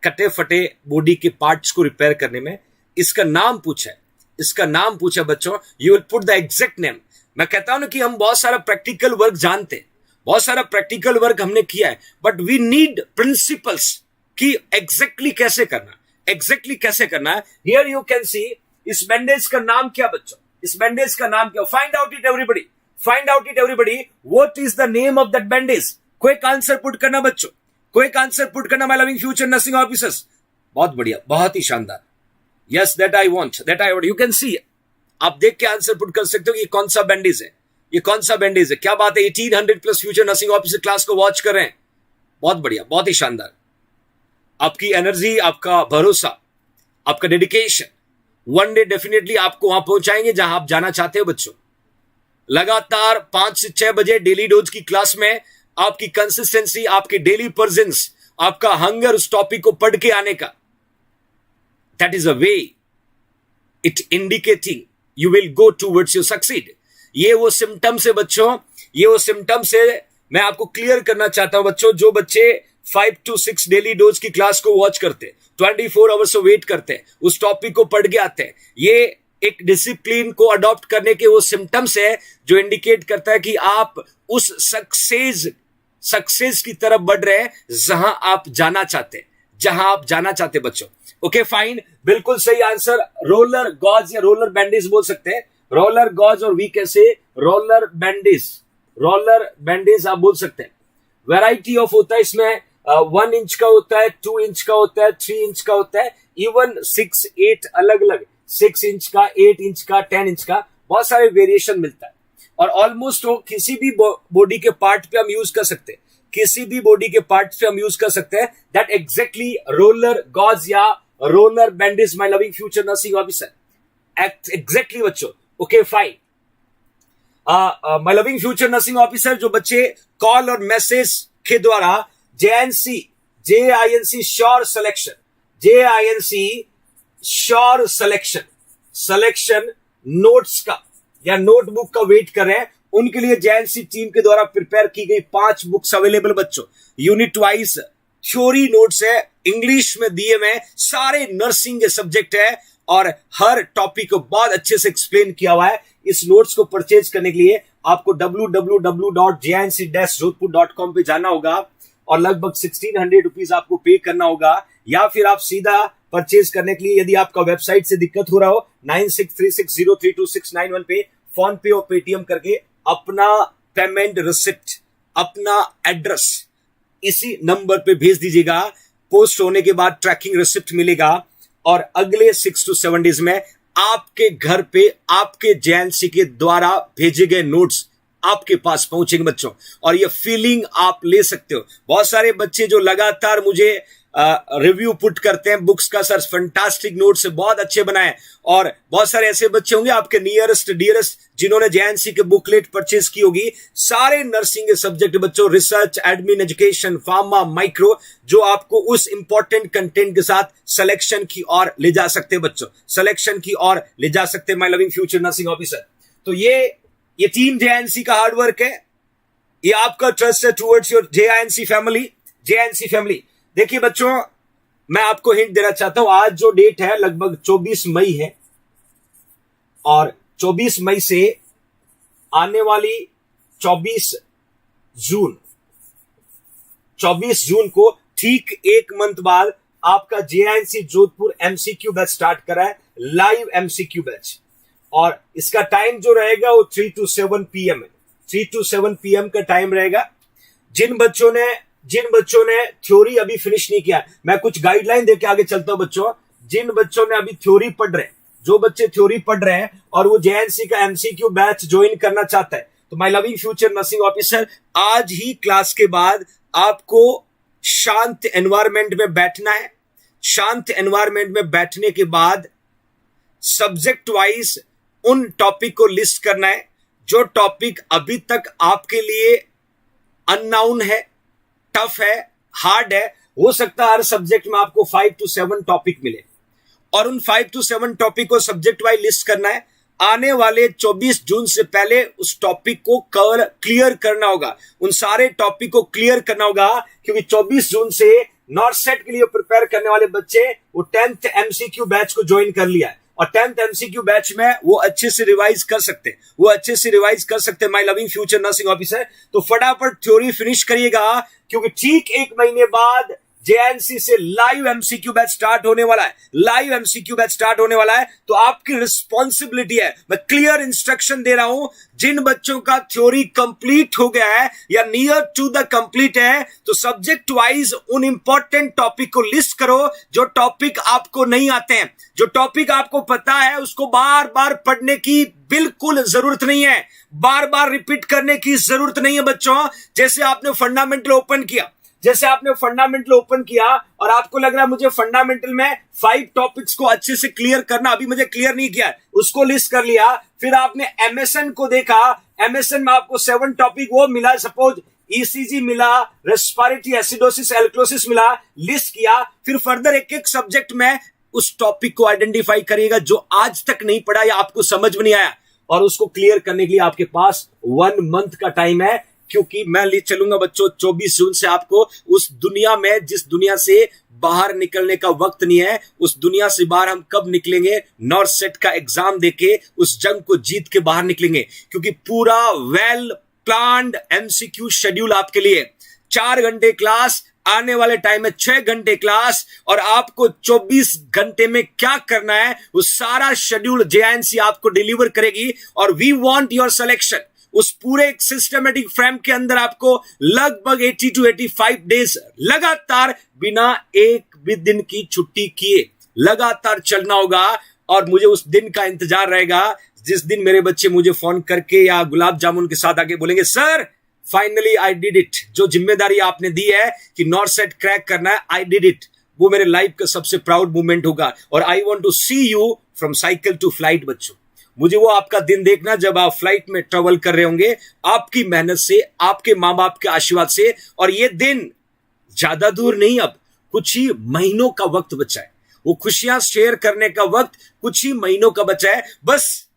कटे फटे बॉडी के पार्ट्स को रिपेयर करने में इसका नाम पूछा है, इसका नाम पूछा बच्चों, you will put the exact name. मैं कहता हूं ना कि हम बहुत सारा प्रैक्टिकल वर्क जानते हैं, बहुत सारा प्रैक्टिकल वर्क हमने किया है, बट वी नीड प्रिंसिपल्स कि एग्जैक्टली कैसे करना, एग्जैक्टली कैसे करना है। हियर यू कैन सी, इस बैंडेज का नाम क्या बच्चों, इस बैंडेज का नाम क्या? Find out it everybody, find out it everybody, what is the name of that bandage. Quick answer put करना बच्चों, क्विक आंसर पुट करना my loving future nursing officers. बहुत बढ़िया, बहुत ही शानदार, yes that I want, that I want, you can सी, आप देख के आंसर पुट कर सकते हो कि ये कौन सा बैंडेज है, ये कौन सा बैंडेज है। क्या बात है, 1800 plus future nursing officer class को वॉच कर रहे हैं, बहुत बढ़िया, बहुत ही शानदार। आपकी एनर्जी, आपका भरोसा, आपका डेडिकेशन वन डे डेफिनेटली आपको वहां पहुंचाएंगे जहां आप जाना चाहते हो बच्चों। लगातार 5 से 6 बजे डेली डोज की क्लास में आपकी कंसिस्टेंसी, आपकी डेली प्रेजेंस, आपका हंगर उस टॉपिक को पढ़ के आने का, that is a way it indicating you will go towards your succeed. ये वो सिम्टम्स है बच्चों, ये वो सिम्टम्स है। मैं आपको क्लियर करना चाहता हूं बच्चों, जो बच्चे 5 to 6 डेली डोज की क्लास को वॉच करते, 24 आवर्स से वेट करते, उस टॉपिक को पढ़ के आते हैं, ये एक डिसिप्लिन को अडॉप्ट करने के वो सिम्टम्स है जो इंडिकेट करता है कि आप उस सक्सेस की तरफ बढ़ रहे हैं जहां आप जाना चाहते बच्चों। ओके फाइन, बिल्कुल सही आंसर। रोलर गॉज या रोलर बैंडेज बोल सकते हैं, रोलर गॉज, और वी कैसे रोलर बैंडेज आप बोल सकते हैं। वैरायटी ऑफ होता है इसमें, 1 इंच का होता है, 2 इंच का होता है, 3 इंच का होता है, इवन 6, 8 अलग अलग, 6 इंच का, 8 इंच का, 10 इंच का, बहुत सारे वेरिएशन मिलता है। और ऑलमोस्ट वो किसी भी बॉडी के पार्ट पे हम यूज कर सकते हैं, किसी भी बॉडी के पार्ट पे हम यूज कर सकते हैं। दैट एग्जैक्टली रोलर गॉज या roller bandage, my loving future nursing officer, exactly बच्चों। Okay fine, my loving future nursing officer, जो बच्चे कॉल और मैसेज के द्वारा JINC श्योर सिलेक्शन नोट्स का या नोटबुक का वेट कर रहे हैं, उनके लिए JINC टीम के द्वारा प्रिपेयर की गई 5 बुक्स अवेलेबल बच्चों। यूनिट वाइज थ्योरी नोट्स है, इंग्लिश में दिए में सारे नर्सिंग के सब्जेक्ट है, और हर टॉपिक को बहुत अच्छे से एक्सप्लेन किया हुआ है। इस नोट्स को परचेज करने के लिए आपको www.jinc-jodhpur.com पे जाना होगा और लगभग 1600 रुपीज आपको पे करना होगा, या फिर आप सीधा परचेज करने के लिए, यदि आपका वेबसाइट से दिक्कत हो रहा हो, 9636032691 पे फोन पे और पेटीएम करके अपना पेमेंट रिसिप्ट, अपना एड्रेस इसी नंबर पे भेज दीजिएगा। पोस्ट होने के बाद ट्रैकिंग रिसिप्ट मिलेगा और अगले 6 to 7 डेज में आपके घर पे आपके JINC के द्वारा भेजे गए नोट्स आपके पास पहुंचेंगे बच्चों। और ये फीलिंग आप ले सकते हो। बहुत सारे बच्चे जो लगातार मुझे रिव्यू पुट करते हैं बुक्स का, सर फंटास्टिक नोट्स है, बहुत अच्छे बनाए, और बहुत सारे ऐसे बच्चे होंगे आपके नियरेस्ट डियरेस्ट जिन्होंने JINC के बुकलेट परचेज की होगी। सारे नर्सिंग के सब्जेक्ट बच्चों, research, admin, education, pharma, micro, जो आपको उस इंपॉर्टेंट कंटेंट के साथ सिलेक्शन की ओर ले जा सकते हैं बच्चों, सिलेक्शन की ओर ले जा सकते हैं my loving future nursing officer. तो ये टीम JINC का हार्डवर्क है, ये आपका ट्रस्ट है टुवर्ड्स योर JINC फैमिली। देखिए बच्चों, मैं आपको हिंट देना चाहता हूं, आज जो डेट है लगभग 24 मई है, और 24 मई से आने वाली 24 जून को ठीक 1 मंथ बाद आपका JINC Jodhpur MCQ batch start करा है, लाइव MCQ बैच, और इसका टाइम जो रहेगा वो 3 to 7 PM है, 3 to 7 PM का टाइम रहेगा। जिन बच्चों ने थ्योरी अभी फिनिश नहीं किया, मैं कुछ गाइडलाइन देके आगे चलता हूं बच्चों। जिन बच्चों ने अभी थ्योरी पढ़ रहे हैं, जो बच्चे थ्योरी पढ़ रहे हैं और वो JINC का MCQ बैच ज्वाइन करना चाहता है, तो my loving future nursing officer, आज ही क्लास के बाद आपको शांत एनवायरमेंट में बैठना है। शांत एनवायरमेंट में बैठने के बाद सब्जेक्ट वाइज उन टॉपिक को लिस्ट करना है जो टॉपिक अभी तक आपके लिए अननाउन है, टफ है, हार्ड है। हो सकता है हर सब्जेक्ट में आपको 5 to 7 टॉपिक मिले, और उन 5 to 7 टॉपिक को सब्जेक्ट वाइज लिस्ट करना है। आने वाले 24 जून से पहले उस टॉपिक को क्लियर करना होगा, उन सारे टॉपिक को क्लियर करना होगा, क्योंकि 24 जून से नॉर्थ सेट के लिए प्रिपेयर करने वाले बच्चे वो 10th MCQ बैच को ज्वाइन कर लिया है, और 10th MCQ बैच में वो अच्छे से रिवाइज कर सकते हैं, my loving future nursing officer. तो फटाफट थ्योरी फिनिश करिएगा, क्योंकि ठीक 1 महीने बाद जेएनसी से लाइव एमसीक्यू बैच स्टार्ट होने वाला है, लाइव एमसीक्यू बैच स्टार्ट होने वाला है। तो आपकी रिस्पॉन्सिबिलिटी है, मैं क्लियर इंस्ट्रक्शन दे रहा हूं, जिन बच्चों का थ्योरी कंप्लीट हो गया है या नियर टू द कंप्लीट है, तो सब्जेक्ट वाइज उन इंपॉर्टेंट टॉपिक को लिस्ट करो जो टॉपिक आपको नहीं आते हैं। जो टॉपिक आपको पता है उसको बार बार पढ़ने की बिल्कुल जरूरत नहीं है, बार बार रिपीट करने की जरूरत नहीं है बच्चों। जैसे आपने फंडामेंटल ओपन किया, जैसे आपने फंडामेंटल ओपन किया और आपको लग रहा है मुझे फंडामेंटल में 5 टॉपिक्स को अच्छे से क्लियर करना, अभी मुझे क्लियर नहीं किया, उसको लिस्ट कर लिया। फिर आपने एमएसएन को देखा, एमएसएन में आपको 7 टॉपिक वो मिला, सपोज ईसीजी मिला, रेस्पिरेटरी एसिडोसिस एल्क्लोसिस मिला, लिस्ट किया। फिर फर्दर एक एक सब्जेक्ट में उस टॉपिक को आइडेंटिफाई करिएगा जो आज तक नहीं पढ़ा या आपको समझ में नहीं आया, और उसको क्लियर करने के लिए आपके पास 1 मंथ का टाइम है। क्योंकि मैं ले चलूंगा बच्चों 24 जून से आपको उस दुनिया में, जिस दुनिया से बाहर निकलने का वक्त नहीं है, उस दुनिया से बाहर हम कब निकलेंगे? नॉर्थ सेट का एग्जाम देके उस जंग को जीत के बाहर निकलेंगे। क्योंकि पूरा वेल प्लान्ड एमसीक्यू शेड्यूल आपके लिए, 4 घंटे क्लास, आने वाले टाइम में 6 घंटे क्लास, और आपको 24 घंटे में क्या करना है वो सारा शेड्यूल जेएनसी आपको डिलीवर करेगी। और वी वांट योर सिलेक्शन। उस पूरे सिस्टमेटिक फ्रेम के अंदर आपको लगभग 80 to 85 डेज लगातार बिना एक भी दिन की छुट्टी किए लगातार चलना होगा। और मुझे उस दिन का इंतजार रहेगा जिस दिन मेरे बच्चे मुझे फोन करके या गुलाब जामुन के साथ आके बोलेंगे, sir finally I did it. जो जिम्मेदारी आपने दी है कि नॉर्थ सेट क्रैक करना है, आई डिड इट। वो मेरे लाइफ का सबसे प्राउड मोमेंट होगा। और I want to see you from cycle to flight. बच्चों, मुझे वो आपका दिन देखना जब आप फ्लाइट में ट्रेवल कर रहे होंगे, आपकी मेहनत से, आपके माँ बाप के आशीर्वाद से। और ये दिन ज्यादा दूर नहीं, अब कुछ ही महीनों का वक्त बचा है। वो खुशियां शेयर करने का वक्त कुछ ही महीनों का बचा है। बस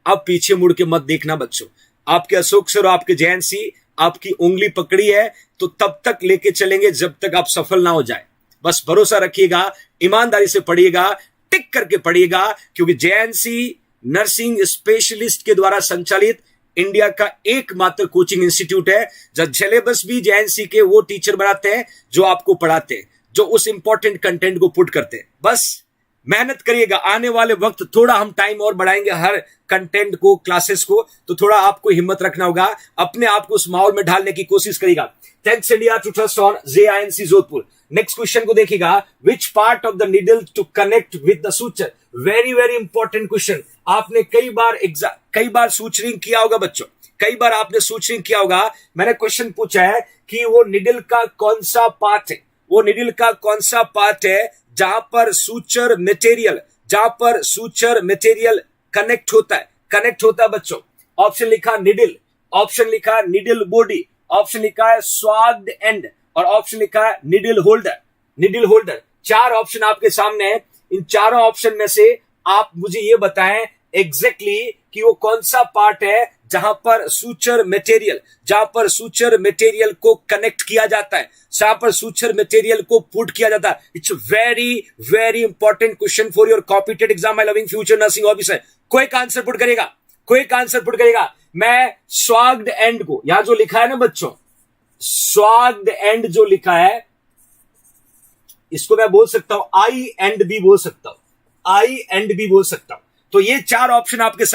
अब पीछे मुड़ के मत देखना बच्चों। आपके अशोक सर और आपके जेएनसी आपकी उंगली पकड़ी है तो तब तक लेके चलेंगे जब तक आप सफल ना हो जाए। बस भरोसा रखिएगा, ईमानदारी से पढ़िएगा, टिक करके पढ़िएगा। क्योंकि जेएनसी नर्सिंग स्पेशलिस्ट के द्वारा संचालित इंडिया का एकमात्र कोचिंग इंस्टीट्यूट है जहां सिलेबस भी जेएनसी के वो टीचर बनाते हैं जो आपको पढ़ाते हैं, जो उस इंपॉर्टेंट कंटेंट को पुट करते हैं। बस मेहनत करिएगा। आने वाले वक्त थोड़ा हम टाइम और बढ़ाएंगे हर कंटेंट को, क्लासेस को, तो थोड़ा आपको हिम्मत रखना होगा, अपने आप को उस माहौल में ढालने की कोशिश करिएगा। Thanks India to trust on JINC Jodhpur. Next question को देखिएगा, which part of the needle to connect with the suture. Very very important question. आपने कई बार सूचरिंग किया होगा बच्चों, कई बार आपने सूचरिंग किया होगा। मैंने क्वेश्चन पूछा है कि वो नीडल का कौन सा पार्ट है, वो नीडल का कौन सा पार्ट है जहां पर सूचर मटेरियल कनेक्ट होता है बच्चों। ऑप्शन लिखा नीडल, ऑप्शन लिखा नीडल बॉडी, ऑप्शन लिखा है स्वाग्ड एंड, और ऑप्शन लिखा है नीडल होल्डर। 4 ऑप्शन आपके सामने है। इन चारों ऑप्शन में से आप मुझे ये बताएं एग्जैक्टली कि वो कौन सा पार्ट है जहां पर सूचर मटेरियल को कनेक्ट किया जाता है, जहां पर सूचर मटेरियल को पुट किया जाता है। It's very very important question for your competitive exam, my loving future nursing officer. कोई आंसर पुट करेगा। मैं स्वाग्ड एंड को, यहां जो लिखा है ना बच्चों, स्वाग्ड एंड जो लिखा है, इसको मैं बोल सकता हूं आई एंड बी बोल सकता हूं। तो ये 4 ऑप्शन आपके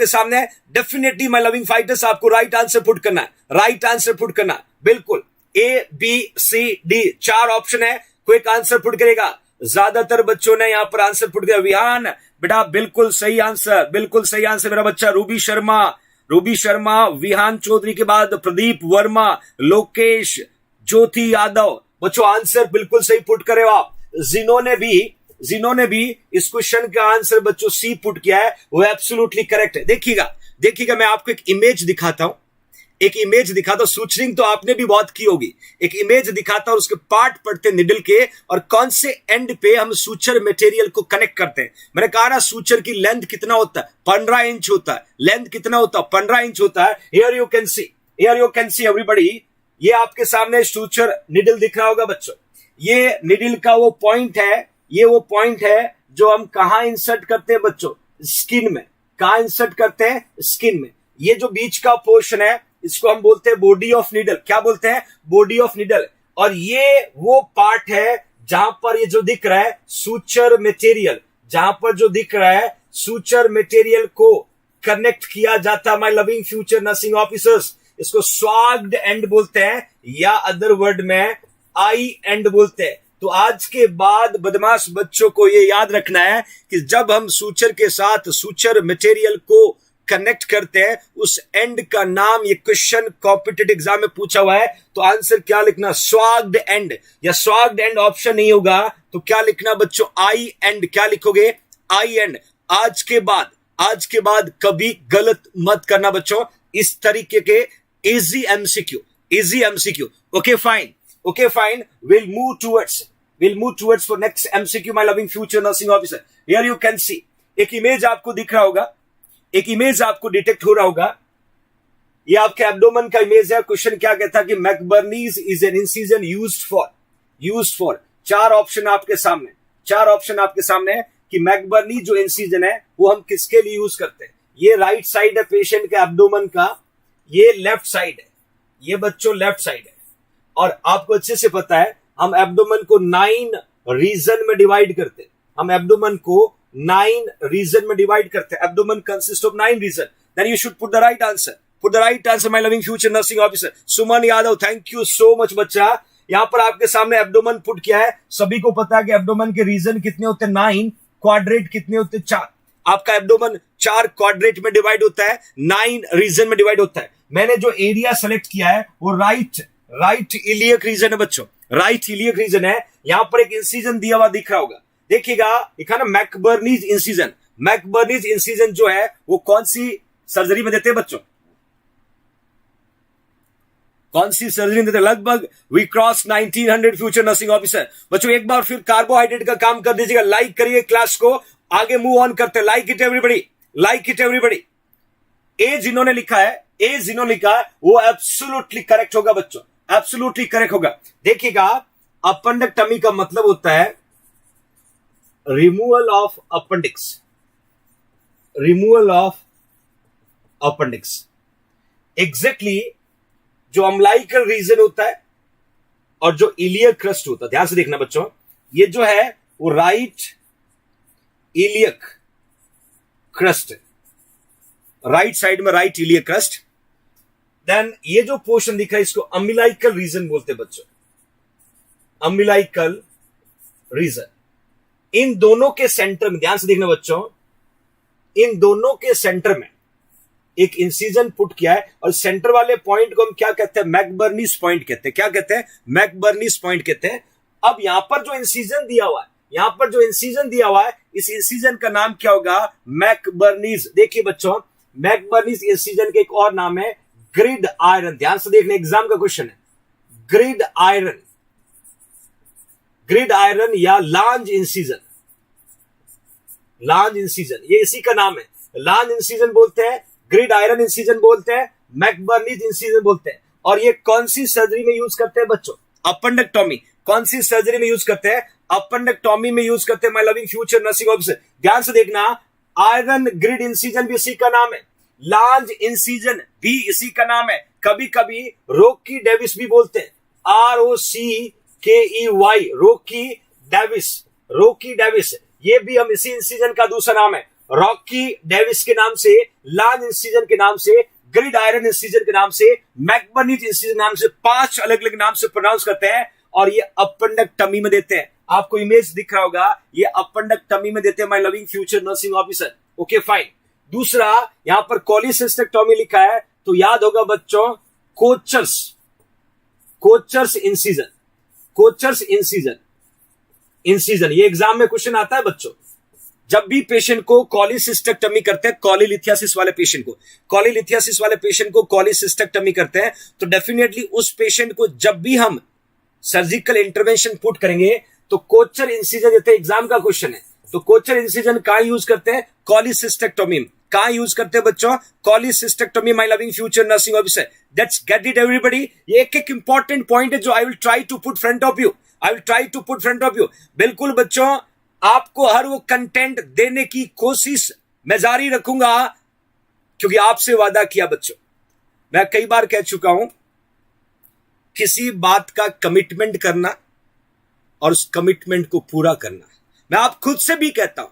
सामने, डेफिनेटली माय लविंग फाइटर्स आपको राइट आंसर पुट करना है, बिल्कुल। A B C D 4 option है, क्विक आंसर पुट करेगा। ज्यादातर बच्चों ने यहां पर आंसर पुट किया। विहान बेटा बिल्कुल सही आंसर मेरा बच्चा। रूबी शर्मा, विहान चौधरी के बाद प्रदीप वर्मा, लोकेश, ज्योति यादव। बच्चों आंसर बिल्कुल सही पुट करे हो आप। जिन्होंने भी इस क्वेश्चन का आंसर बच्चों सी पुट किया है वो एब्सोल्युटली करेक्ट है। देखिएगा मैं आपको एक इमेज दिखाता हूं, सूचरिंग तो आपने भी बहुत की होगी। एक इमेज दिखाता हूं, उसके पार्ट पढ़ते निडल के, और कौन से एंड पे हम सूचर मटेरियल को कनेक्ट करते हैं। मैंने कहा ना सूचर की लेंथ कितना होता है, 15 इंच होता है। लेंथ कितना होता है, 15 इंच होता है। Here you can see everybody, ये आपके सामने सूचर निडल दिख रहा होगा बच्चों। ये निडल का वो पॉइंट है, जो हम कहां इंसर्ट करते हैं बच्चों, स्किन में। कहां इंसर्ट करते हैं, स्किन में। ये जो बीच का पोर्शन है इसको हम बोलते हैं बॉडी ऑफ निडल। क्या बोलते हैं, बॉडी ऑफ निडल। और ये वो पार्ट है जहां पर ये जो दिख रहा है सूचर मटेरियल, जहां पर जो दिख रहा है सूचर मटेरियल को कनेक्ट किया जाता है my loving future nursing officers, इसको स्वाग्ड एंड बोलते हैं या अदर वर्ड में आई एंड बोलते हैं। तो आज के बाद बदमाश बच्चों को ये याद रखना है कि जब हम सूचर के साथ सूचर मटेरियल को कनेक्ट करते हैं उस एंड का नाम, ये क्वेश्चन कॉम्पिटिटिव एग्जाम में पूछा हुआ है, तो आंसर क्या लिखना, स्वाग्ड एंड, या स्वाग्ड एंड ऑप्शन नहीं होगा तो क्या लिखना बच्चों, आई एंड। क्या लिखोगे, आई एंड। आज के बाद कभी गलत मत करना बच्चों, इस तरीके के easy MCQ. Okay fine, we'll move towards for next MCQ my loving future nursing officer. Here you can see एक इमेज आपको दिख रहा होगा, एक इमेज आपको डिटेक्ट हो रहा होगा, ये आपके एब्डोमेन का इमेज है। क्वेश्चन क्या कहता है कि McBurney's is an incision used for चार ऑप्शन आपके सामने है कि मैकबर्नी जो इंसिजन है वो हम किसके लिए यूज करते हैं। ये राइट साइड है पेशेंट के एब्डोमेन का, ये लेफ्ट साइड है, ये बच्चों लेफ्ट साइड है। और आपको अच्छे से पता है हम एब्डोमेन को 9 रीजन में डिवाइड करते हैं, abdomen consist of 9 region. Then you should put the right answer my loving future nursing officer. Suman Yadav, thank you so much बच्चा। यहां पर आपके सामने एब्डोमेन पुट किया है, सभी को पता है कि एब्डोमेन के रीजन कितने होते हैं 9, क्वाड्रेट कितने होते हैं 4। आपका एब्डोमेन 4 क्वाड्रेट में डिवाइड होता है, 9 रीजन में डिवाइड होता है। मैंने जो एरिया सेलेक्ट किया है वो राइट इलियक रीजन है बच्चों, राइट इलियक रीजन है। यहां पर एक इंसिजन दिया हुआ दिख रहा होगा, देखिएगा लिखा ना मैकबर्नीज इंसिजन जो है वो कौन सी सर्जरी में देते हैं बच्चों, कौन सी सर्जरी में देते हैं? लगभग we cross 1900 future nursing officer. बच्चों एक बार फिर कार्बोहाइड्रेट का काम कर दीजिएगा, लाइक करिए क्लास को, आगे मूव ऑन करते हैं। Like it everybody. ए जिन्होंने लिखा है वो एब्सोल्युटली करेक्ट होगा बच्चों, एब्सोल्युटली करेक्ट होगा। देखिएगा अपेंडेक्टमी का मतलब होता है रिमूवल ऑफ अपेंडिक्स। एग्जैक्टली जो अम्लाइकल रीजन होता है और जो इलियक क्रस्ट होता है, ध्यान से देखना बच्चों, ये जो है वो right iliac crust, right side में राइट इलियक क्रस्ट। देन ये जो पोर्शन दिख रहा है इसको अम्बिलाइकल रीजन बोलते हैं बच्चों, अम्बिलाइकल रीजन। इन दोनों के सेंटर में, ध्यान से देखना बच्चों, इन दोनों के सेंटर में एक इंसिजन पुट किया है और सेंटर वाले पॉइंट को हम क्या कहते हैं, मैकबर्नीज पॉइंट कहते हैं। क्या कहते हैं? मैकबर्नीज पॉइंट कहते हैं। अब यहां पर जो इंसिजन दिया हुआ है, इस इंसिजन का नाम क्या होगा, मैकबर्नीज। देखिए बच्चों, मैकबर्नीज इंसिजन का एक और नाम है ग्रिड आयरन। ध्यान से देखने, एग्जाम का क्वेश्चन है, ग्रिड आयरन या लांज इंसिजन, ये इसी का नाम है। लांज इंसिजन बोलते हैं, ग्रिड आयरन इंसिजन बोलते हैं, मैकबर्नीज इंसिजन बोलते हैं। और ये कौन सी सर्जरी में यूज करते हैं बच्चों, अपेंडेक्टोमी। कौन सी सर्जरी में यूज करते हैं, अपेंडेक्टोमी में यूज करते हैं my loving future nursing officer. ध्यान से देखना, आयरन ग्रिड इंसिजन भी इसी का नाम है, लार्ज इंसिजन भी इसी का नाम है। कभी कभी रोकी डेविस भी बोलते हैं, ROCKEY, रोकी डेविस, ये भी हम इसी इंसिजन का दूसरा नाम है। रॉकी डेविस के नाम से, लार्ज इंसिजन के नाम से, ग्रिड आयरन इंसिजन के नाम से, मैकबर्नीज इंसिजन नाम से 5 अलग अलग नाम से प्रोनाउंस करते हैं और ये अपेंडेक्टमी में देते हैं। आपको इमेज दिख रहा होगा, ये अपेंडेक्टमी में देते हैं my loving future nursing officer. Okay fine. दूसरा यहां पर कोलिसिस्टेक्टोमी लिखा है तो याद होगा बच्चों कोचर्स इंसिजन, ये एग्जाम में क्वेश्चन आता है बच्चों। जब भी पेशेंट को कॉलिसिस्टेक्टमी करते हैं, कॉलीलिथियासिस वाले पेशेंट को कॉलिसिस्टेक्टमी करते हैं, तो डेफिनेटली उस पेशेंट को जब भी हम सर्जिकल इंटरवेंशन पुट करेंगे तो कोचर इंसिजन देते हैं। एग्जाम का क्वेश्चन है, तो कोचर इंसिजन कहां यूज करते हैं, कॉलिसिस्टेक्टोमी। कहां यूज करते हैं बच्चों, cholecystectomy my loving future nursing officer. Let's get it everybody. ये एक इंपॉर्टेंट पॉइंट है जो I will try to put front of you, बिल्कुल बच्चों, आपको हर वो कंटेंट देने की कोशिश मैं जारी रखूंगा, क्योंकि आपसे वादा किया बच्चों। मैं कई बार कह चुका हूं किसी बात का कमिटमेंट करना और उस कमिटमेंट को पूरा करना। मैं आप खुद से भी कहता हूं,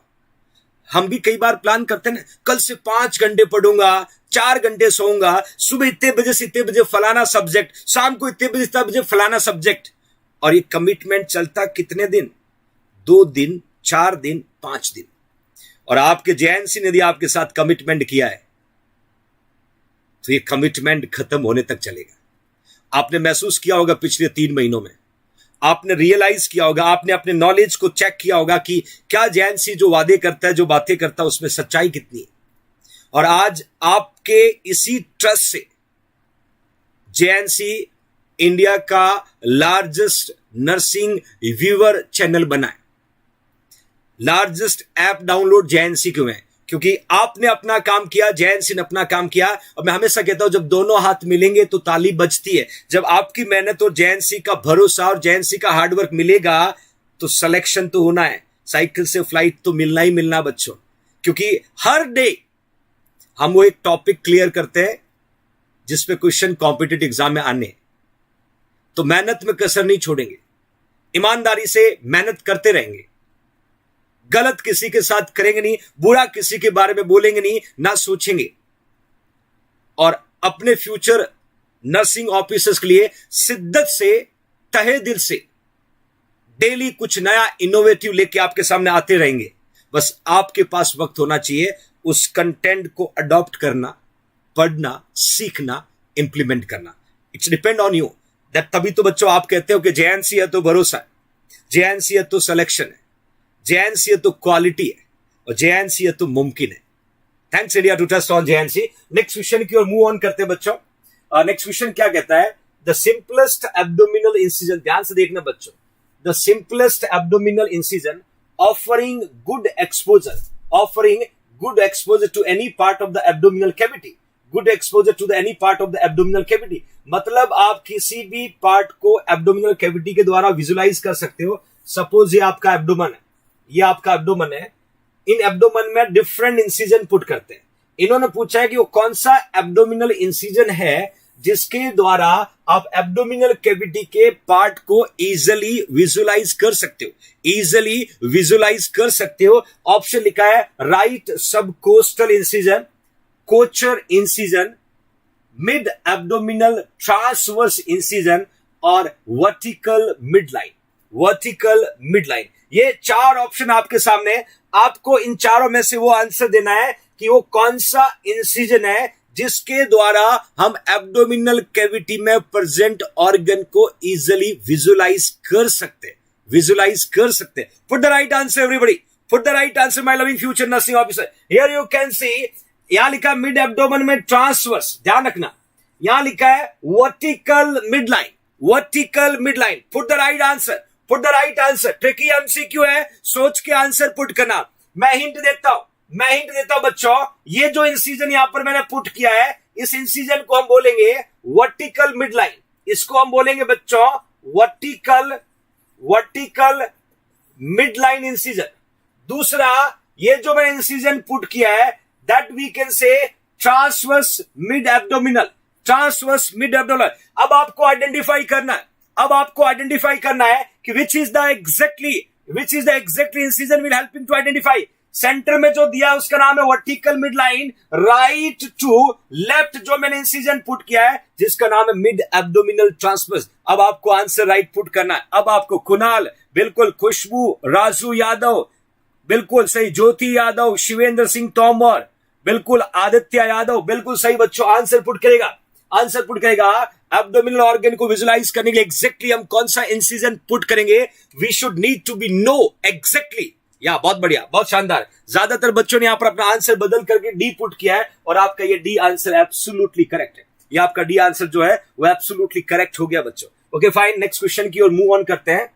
हम भी कई बार प्लान करते हैं ना, कल से 5 घंटे पढ़ूंगा, 4 घंटे सोऊंगा, सुबह इतने बजे से इतने बजे फलाना सब्जेक्ट, शाम को इतने बजे से इतने बजे फलाना सब्जेक्ट। और ये कमिटमेंट चलता कितने दिन? 2 दिन, 4 दिन, 5 दिन। और आपके जेएनसी ने यदि आपके साथ कमिटमेंट किया है तो ये कमिटमेंट खत्म होने तक चलेगा। आपने महसूस किया होगा पिछले 3 महीनों में, आपने रियलाइज किया होगा, आपने अपने नॉलेज को चेक किया होगा कि क्या जेएनसी जो वादे करता है, जो बातें करता है, उसमें सच्चाई कितनी है। और आज आपके इसी ट्रस्ट से जेएनसी इंडिया का लार्जेस्ट नर्सिंग व्यूअर चैनल बना है। लार्जेस्ट ऐप डाउनलोड जेएनसी क्यों है? क्योंकि आपने अपना काम किया, जेएनसी ने अपना काम किया। और मैं हमेशा कहता हूं, जब दोनों हाथ मिलेंगे तो ताली बजती है। जब आपकी मेहनत और जेएनसी का भरोसा और जेएनसी का हार्डवर्क मिलेगा तो सिलेक्शन तो होना है, साइकिल से फ्लाइट तो मिलना ही मिलना बच्चों। क्योंकि हर डे हम वो एक टॉपिक क्लियर करते हैं जिसपे क्वेश्चन कॉम्पिटिटिव एग्जाम में आने। तो मेहनत में कसर नहीं छोड़ेंगे, ईमानदारी से मेहनत करते रहेंगे, गलत किसी के साथ करेंगे नहीं, बुरा किसी के बारे में बोलेंगे नहीं, ना सोचेंगे। और अपने फ्यूचर नर्सिंग ऑफिसर्स के लिए शिद्दत से, तहे दिल से डेली कुछ नया इनोवेटिव लेके आपके सामने आते रहेंगे। बस आपके पास वक्त होना चाहिए उस कंटेंट को अडॉप्ट करना, पढ़ना, सीखना, इंप्लीमेंट करना। It's depend on you that. तभी तो बच्चों आप कहते हो कि जेएनसी है तो भरोसा है, जेएनसी है तो सिलेक्शन है, जेएनसी है तो क्वालिटी है, और जेएनसी है तो मुमकिन है। Thanks India to trust on JNC. Next question की ओर मूव ऑन करते हैं बच्चों। नेक्स्ट क्वेश्चन क्या कहता है? द सिंपलेस्ट एब्डोमिनल इंसिजन, ध्यान से देखना बच्चों, the simplest abdominal incision offering good exposure to any part of the abdominal cavity. Good exposure to the any part of the abdominal cavity मतलब आप किसी भी पार्ट को एब्डोमिनल कैविटी के द्वारा विजुलाइज कर सकते हो। सपोज ये आपका एब्डोमन है, ये आपका एब्डोमन है। इन एब्डोमन में डिफरेंट इंसिजन पुट करते हैं। इन्होंने पूछा है कि वो कौन सा एब्डोमिनल इंसिजन है जिसके द्वारा आप एब्डोमिनल कैविटी के पार्ट को इजीली विजुलाइज कर सकते हो, इजीली विजुलाइज कर सकते हो। ऑप्शन लिखा है right subcostal incision, Kocher incision, mid abdominal transverse incision और वर्टिकल मिडलाइन। वर्टिकल मिडलाइन, ये 4 ऑप्शन आपके सामने। आपको इन चारों में से वो आंसर देना है कि वो कौन सा इंसिजन है जिसके द्वारा हम एब्डोमिनल कैविटी में प्रेजेंट ऑर्गन को इजीली विजुलाइज कर सकते, विजुलाइज कर सकते। Put the right answer everybody, put the right answer my loving future nursing officer. Here you can सी, यहां लिखा है मिड एब्डोमेन में ट्रांसवर्स, ध्यान रखना। यहां लिखा है vertical midline, vertical midline. Put the right answer, put the right answer. Tricky MCQ है, सोच के आंसर पुट करना। मैं हिंट देता हूं बच्चों। ये जो इंसिजन यहां पर मैंने पुट किया है, इस इंसिजन को हम बोलेंगे वर्टिकल मिडलाइन। इसको हम बोलेंगे बच्चों वर्टिकल मिडलाइन इंसिजन। दूसरा, ये जो मैंने इंसिजन पुट किया है, that we can say transverse mid abdominal, transverse mid abdominal. अब आपको आइडेंटिफाई करना है कि which is the exactly incision will helping to identify. Centre में जो दिया है उसका नाम है vertical midline, right to left जो मैंने इंसिजन पुट किया है जिसका नाम है मिड एब्डोमिनल ट्रांसवर्स। अब आपको आंसर राइट पुट करना है। अब आपको कुणाल बिल्कुल, खुशबू, राजू यादव बिल्कुल सही, ज्योति यादव, शिवेंद्र सिंह तोमर बिल्कुल, आदित्य यादव बिल्कुल सही बच्चों। आंसर पुट करेगा एब्डोमिनल ऑर्गन को विजुलाइज करने के लिए एग्जैक्टली हम कौन सा इंसिजन पुट करेंगे। We should need to be know exactly. या बहुत बढ़िया, बहुत शानदार। ज्यादातर बच्चों ने यहां पर अपना आंसर बदल करके डी पुट किया है और आपका ये डी आंसर एब्सोल्युटली करेक्ट है। ये आपका डी आंसर जो है वो एब्सोल्युटली करेक्ट हो गया बच्चों। ओके फाइन, नेक्स्ट क्वेश्चन की ओर मूव ऑन करते हैं।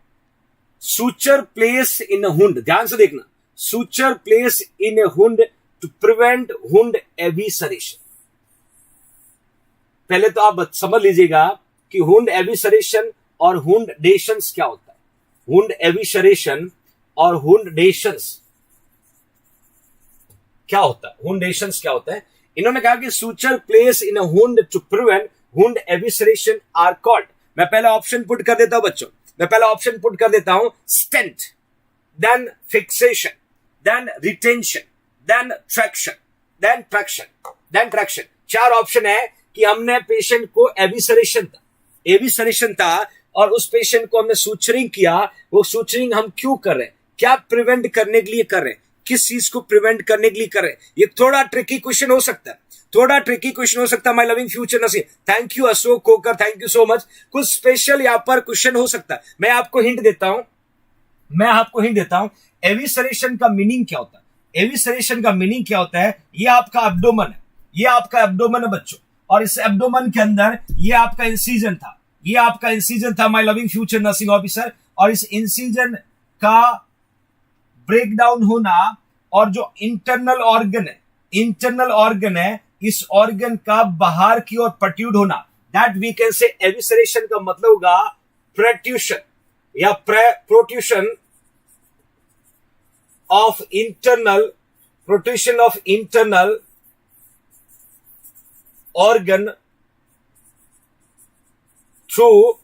सूचर प्लेस इन हुंड, ध्यान से देखना, suture place in wound to prevent wound evisceration. पहले तो आप समझ लीजिएगा कि हुंड एविसरेशन और हुंडेशंस क्या होता है। हुंड एविसरेशन और हुंडेशंस क्या होता है, हुंडेशंस क्या होता है। इन्होंने कहा कि suture place in wound to prevent wound evisceration are called मैं पहला ऑप्शन पुट कर देता हूं बच्चों, मैं पहला ऑप्शन पुट कर देता हूं, stent, then fixation, then retention, then traction, then traction. 4 option है कि हमने पेशेंट को एविसरेशन था और उस पेशेंट को हमने सूचरिंग किया। वो सूचरिंग हम क्यों कर रहे हैं, क्या प्रिवेंट करने के लिए कर रहे हैं, किस चीज को प्रिवेंट करने के लिए कर रहे हैं। ये थोड़ा ट्रिकी क्वेश्चन हो सकता है, my loving future nursing. Thank you Ashok Kokar, thank you so much. कुछ स्पेशल यहां पर क्वेश्चन हो सकता है। मैं आपको हिंट देता हूं, एविसरेशन का मीनिंग क्या होता है। एविसरेशन का मीनिंग क्या होता है, ये आपका एब्डोमेन है बच्चों, और इस एब्डोमेन के अंदर ये आपका इंसिजन था my loving future nursing officer. और इस इंसिजन का ब्रेकडाउन होना और जो इंटरनल ऑर्गन है इस ऑर्गन का बाहर की ओर प्रोट्रूड होना, दैट वी कैन से एविसरेशन का मतलब होगा प्रोट्रूशन या protrusion of internal organ through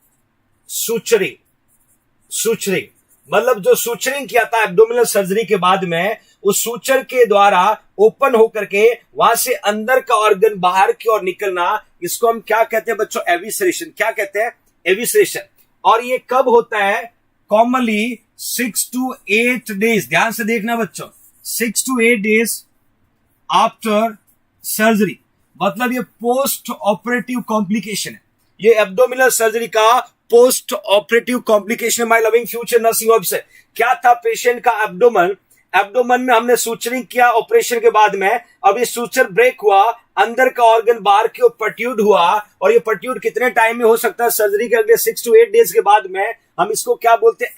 suturing. मतलब जो सूचरिंग किया था एब्डोमिनल सर्जरी के बाद में, उस सूचर के द्वारा ओपन होकर के वहां से अंदर का ऑर्गन बाहर की ओर निकलना, इसको हम क्या कहते हैं बच्चों, एविसरेशन। क्या कहते हैं, एविसरेशन। और ये कब होता है, कॉमनली 6 to 8 डेज, ध्यान से देखना बच्चों, 6 to 8 डेज आफ्टर सर्जरी। मतलब ये पोस्ट ऑपरेटिव कॉम्प्लिकेशन है, ये एब्डोमिनल सर्जरी का post operative complication. My loving future nursing officer, क्या था पेशेंट का एब्डोमेन में हमने सूचरिंग किया ऑपरेशन के बाद में। अब ये सूचर ब्रेक हुआ, अंदर का ऑर्गन बाहर की ओर प्रोट्रूड हुआ, और ये प्रोट्रूड कितने टाइम में हो सकता है, सर्जरी के अगले 6 to 8 डेज के बाद में। हम इसको क्या बोलते हैं,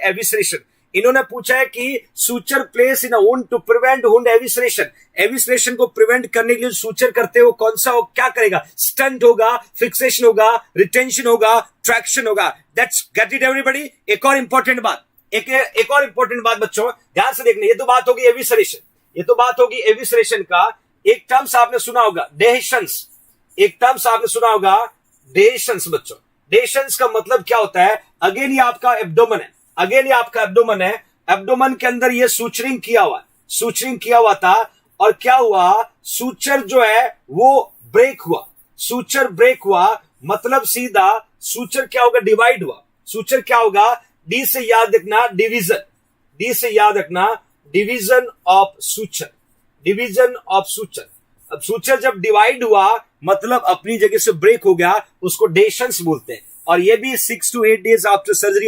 एविसरेशन। इन्होंने पूछा है कि suture place in a wound to prevent wound evisceration को प्रिवेंट करने के लिए सूचर करते हो, कौन सा हो, क्या करेगा, स्टंट होगा, फिक्सेशन होगा, रिटेंशन होगा, ट्रैक्शन होगा। That's gate it everybody. एक और इंपॉर्टेंट बात बच्चों, ध्यान से देखना। ये तो बात होगी एविसरेशन का। एक टर्म्स आपने सुना होगा, डेहेशंस बच्चों। डेहेशंस का मतलब क्या होता है, अगेन ये आपका एब्डोमेन है, एब्डोमेन के अंदर ये सूचरिंग किया हुआ था, और क्या हुआ, सूचर जो है वो ब्रेक हुआ, मतलब सीधा सूचर क्या होगा, डिवाइड हुआ। सूचर क्या होगा, डी से याद रखना, डिवीजन ऑफ सूचर। अब सूचर जब डिवाइड हुआ मतलब अपनी जगह से ब्रेक हो गया, उसको डेशंस बोलते हैं। और ये भी 6 to 8 डेज आफ्टर सर्जरी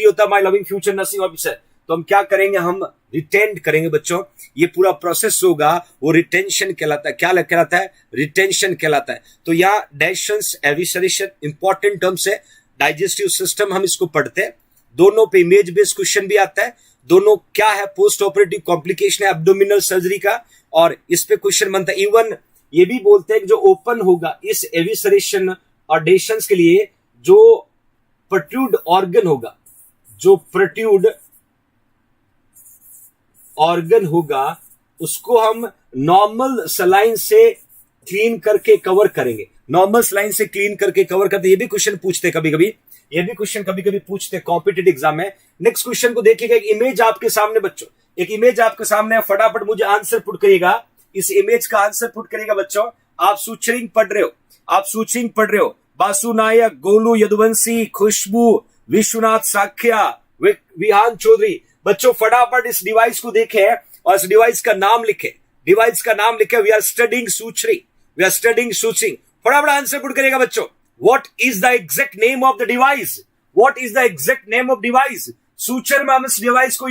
होता है, my loving future nursing officer. तो हम क्या करेंगे, हम रिटेंड करेंगे बच्चों। ये पूरा प्रोसेस होगा, वो रिटेंशन कहलाता है। क्या कहलाता है, रिटेंशन कहलाता है। तो यहाँ डेशंस, एविसरेशन इंपॉर्टेंट टर्म्स है। डाइजेस्टिव सिस्टम हम इसको पढ़ते हैं, दोनों पे इमेज बेस्ड क्वेश्चन भी आता है। दोनों क्या है, पोस्ट ऑपरेटिव कॉम्प्लिकेशन है एब्डोमिनल सर्जरी का, और इस पे क्वेश्चन बनता है। इवन ये भी बोलते हैं कि जो ओपन होगा इस एविसरेशन और डेशंस के लिए, जो प्रोट्रूड ऑर्गन होगा उसको हम नॉर्मल सलाइन से क्लीन करके कवर करेंगे। ये भी क्वेश्चन पूछते कभी पूछते कॉम्पिटिटिव एग्जाम में। नेक्स्ट क्वेश्चन को देखिएगा, एक इमेज आपके सामने बच्चों, है, फटाफट मुझे आंसर पुट करिएगा। इस इमेज का आंसर पुट करिएगा बच्चों। आप सूचरिंग पढ़ रहे हो, बासु नायक, गोलू यदुवंशी, खुशबू, विश्वनाथ साख्या, विहान चौधरी। बच्चों फटाफट इस डिवाइस को देखें और इस डिवाइस का नाम लिखे। We are studying suturing. फटाफट आंसर पुट करिएगा बच्चों। What is the exact name of the device? Suture में हम इस डिवाइस को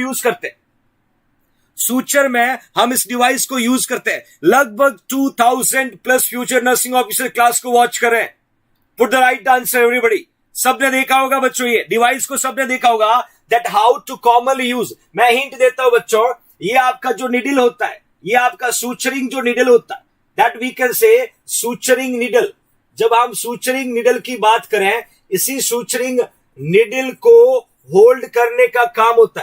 यूज करते हैं। लगभग 2000 plus future nursing officer class को वॉच कर रहे हैं। Put the right answer everybody. सबने देखा होगा बच्चों, ये डिवाइस को सबने देखा होगा। That how to commonly use. मैं हिंट देता हूं बच्चों, ये आपका जो निडल होता है, ये आपका सूचरिंग जो निडल होता है, that we can say suturing needle. जब हम सूचरिंग निडल की बात करें, इसी सूचरिंग निडल को होल्ड करने का काम होता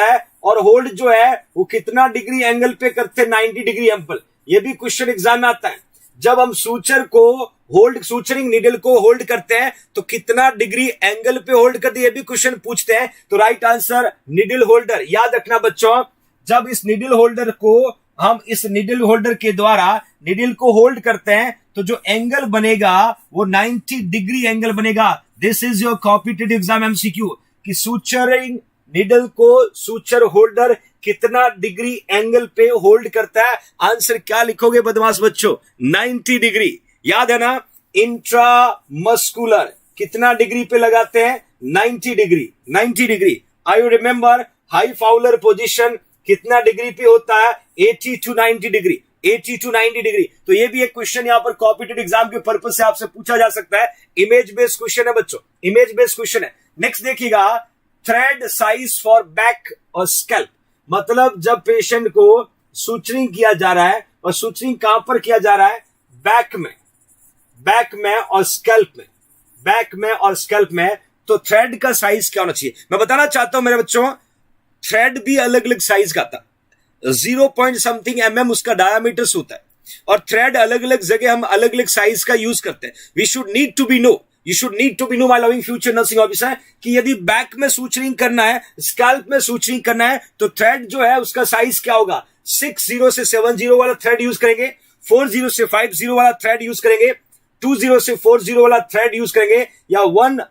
है। और होल्ड जो है वो कितना डिग्री एंगल पे करते हैं, 90 डिग्री एंगल। ये भी क्वेश्चन एग्जाम में आता है। जब हम सूचरिंग नीडल को होल्ड करते हैं तो कितना डिग्री एंगल पे होल्ड करते हैं, ये भी क्वेश्चन पूछते हैं। तो राइट आंसर नीडल होल्डर। याद रखना बच्चों, जब इस नीडल होल्डर को हम इस नीडल होल्डर के द्वारा नीडल को होल्ड करते हैं तो जो एंगल बनेगा वो 90 डिग्री एंगल बनेगा। This is your competitive exam MCQ कि सूचरिंग नीडल को सूचर होल्डर कितना डिग्री एंगल पे होल्ड करता है। आंसर क्या लिखोगे बदमाश बच्चों? 90 डिग्री। याद है ना? इंट्रामस्कुलर कितना डिग्री पे लगाते हैं? 90 degree. 90 degree. I you remember high Fowler position कितना डिग्री पे होता है? 80 to 90 डिग्री। 80 to 90 degree. तो ये भी एक क्वेश्चन यहां पर कॉम्पिटिटिव एग्जाम के पर्पज से आपसे पूछा जा सकता है। इमेज बेस्ड क्वेश्चन है बच्चों, इमेज बेस्ड क्वेश्चन है। नेक्स्ट देखिएगा, थ्रेड साइज फॉर बैक और स्कैल्प। मतलब जब पेशेंट को सूचरिंग किया जा रहा है, और सूचरिंग कहां पर किया जा रहा है? बैक में और स्कैल्प में। बैक में और स्कैल्प में। तो थ्रेड का साइज क्या होना चाहिए? मैं बताना चाहता हूं मेरे बच्चों, थ्रेड भी अलग अलग साइज का था। 0 point something mm उसका डायमीटर होता है, और थ्रेड अलग अलग जगह हम अलग अलग साइज का यूज करते हैं। We should need to be know, you should need to be know my loving future nursing officer, कि यदि बैक में सूचरिंग करना है, स्कैल्प में सूचरिंग करना है, तो थ्रेड जो है उसका साइज क्या होगा? 60 से 70 वाला थ्रेड यूज करेंगे, 40 से 50 वाला थ्रेड यूज करेंगे, 20 से 40 वाला थ्रेड यूज करेंगे, या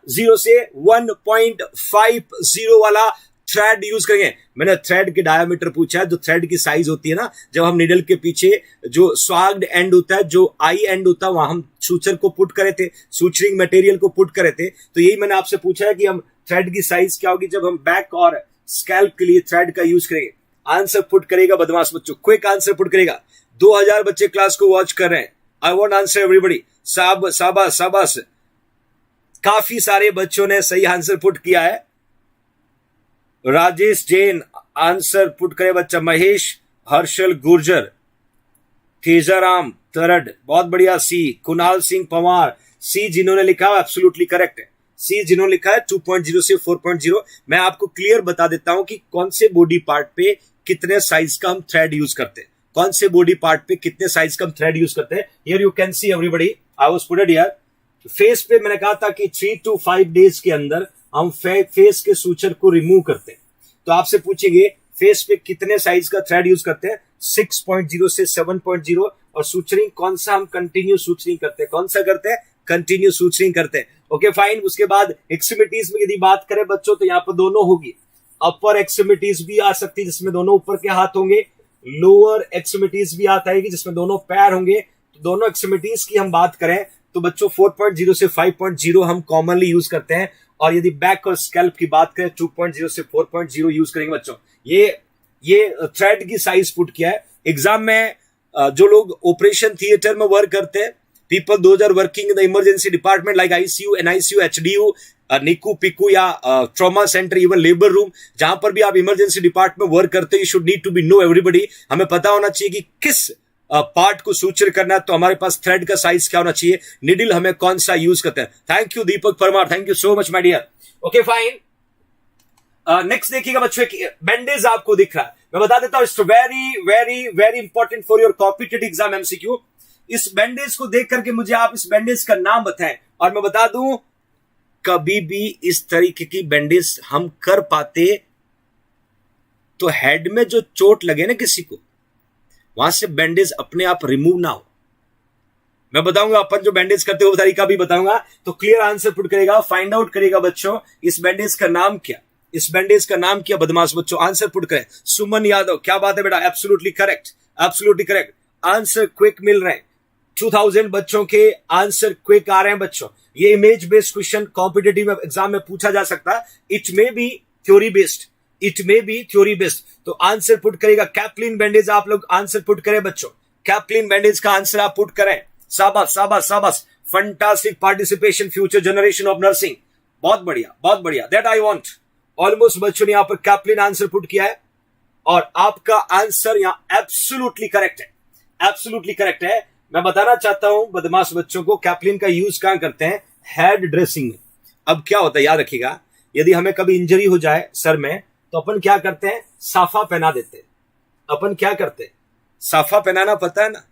10 से 1.50 वाला थ्रेड यूज करेंगे। मैंने थ्रेड के डायमीटर पूछा है, जो थ्रेड की साइज होती है ना, जब हम निडल के पीछे जो स्वाग्ड एंड होता है, जो आई एंड होता है, वहां हम सूचर को पुट करे थे, सूचरिंग मटेरियल को पुट करे थे। तो यही मैंने आपसे पूछा है कि हम थ्रेड की साइज क्या होगी जब हम बैक और स्कैल्प के लिए थ्रेड का यूज करेंगे। आंसर पुट करेगा बदमाश बच्चों, क्विक आंसर पुट करेगा। 2000 बच्चे क्लास को वॉच कर रहे हैं। I want answer everybody. शाबाश। काफी सारे बच्चों ने सही आंसर पुट किया है। राजेश जैन आंसर पुट करे बच्चा। महेश हर्षल गुर्जर, तेजाराम तरड, बहुत बढ़िया। सी कुणाल सिंह पवार, सी जिन्होंने लिखा है एब्सोल्युटली करेक्ट है। सी जिन्होंने लिखा है 2.0 से 4.0। मैं आपको क्लियर बता देता हूं कि कौन से बॉडी पार्ट पे कितने साइज का हम थ्रेड यूज करते हैं, कौन से बॉडी पार्ट पे कितने साइज का हम थ्रेड यूज करते हैं। Here you can C everybody, I was put it here. Face पे मैंने कहा था कि 3 to 5 डेज के अंदर हम फेस के सूचर को रिमूव करते हैं। तो आपसे पूछेंगे फेस पे कितने साइज का थ्रेड यूज करते हैं? 6.0 से 7.0। और सूचरिंग कौन सा हम कंटिन्यू सूचरिंग करते हैं? कौन सा करते हैं? कंटिन्यू सूचरिंग करते हैं। Okay fine. उसके बाद एक्सट्रीमिटीज में यदि बात करें बच्चों, तो यहाँ पर दोनों होगी। अपर एक्सट्रीमिटीज भी आ सकती है जिसमें दोनों ऊपर के हाथ होंगे, लोअर एक्सट्रीमिटीज भी आता है जिसमें दोनों पैर होंगे। तो दोनों एक्सट्रीमिटीज की हम बात करें तो बच्चों 4.0 से 5.0 हम कॉमनली यूज करते हैं। और यदि बैक और स्कैल्प की बात करें 2.0 से 4.0 यूज करेंगे बच्चों। ये थ्रेड की साइज पुट किया है। एग्जाम में जो लोग ऑपरेशन थिएटर में वर्क करते हैं, people those are working in the emergency department like ICU, NICU, HDU, NICU, PICU या trauma centre, even labour room, जहां पर भी आप इमरजेंसी डिपार्टमेंट में वर्क करते हैं, you should need to be know everybody. हमें पता होना चाहिए कि किस पार्ट को सूचर करना है, तो हमारे पास थ्रेड का साइज क्या होना चाहिए, निडल हमें कौन सा यूज करते हैं। Thank you Deepak Parmar, thank you so much my dear. Okay fine. Next देखिएगा बच्चों, बैंडेज आपको दिख रहा है, मैं बता देता हूं, it's very very very important for your competitive exam MCQ. इस बैंडेज को देख करके मुझे आप इस बैंडेज का नाम बताएं। और मैं बता दूं, कभी भी इस तरीके की बैंडेज हम कर पाते तो हेड में जो चोट लगे ना किसी को, वहां से बैंडेज अपने आप रिमूव ना हो। मैं बताऊंगा अपन जो बैंडेज करते हो वो तरीका भी बताऊंगा। तो क्लियर आंसर पुट करेगा, फाइंड आउट करेगा बच्चों इस बैंडेज का नाम क्या, इस बैंडेज का नाम क्या बदमाश बच्चों, आंसर पुट करें। सुमन यादव, क्या बात है बेटा, absolutely correct, absolutely correct. Answer quick मिल रहे हैं, 2000 बच्चों के आंसर क्विक आ रहे हैं बच्चों। ये image based question competitive exam में पूछा जा सकता है। It may be theory based, it may be theory based. तो आंसर पुट करेगा कैप्लिन बैंडेज, आप लोग आंसर पुट करें बच्चों, कैप्लिन बैंडेज का आंसर आप पुट करें। शाबाश शाबाश शाबाश, fantastic participation, future generation of nursing, बहुत बढ़िया बहुत बढ़िया, दैट आई वांट। ऑलमोस्ट बच्चों ने यहां पर कैप्लिन आंसर पुट किया है, और आपका आंसर यहां एब्सोल्युटली करेक्ट है, एब्सोल्युटली करेक्ट है। मैं बताना चाहता हूं बदमाश बच्चों को, कैप्लिन का यूज कहां करते हैं? हेड ड्रेसिंग में। अब क्या होता है याद रखिएगा, यदि हमें कभी इंजरी हो जाए सर में, तो अपन क्या करते हैं? साफा पहना देते हैं। अपन क्या करते हैं? साफा पहनाना पता है ना?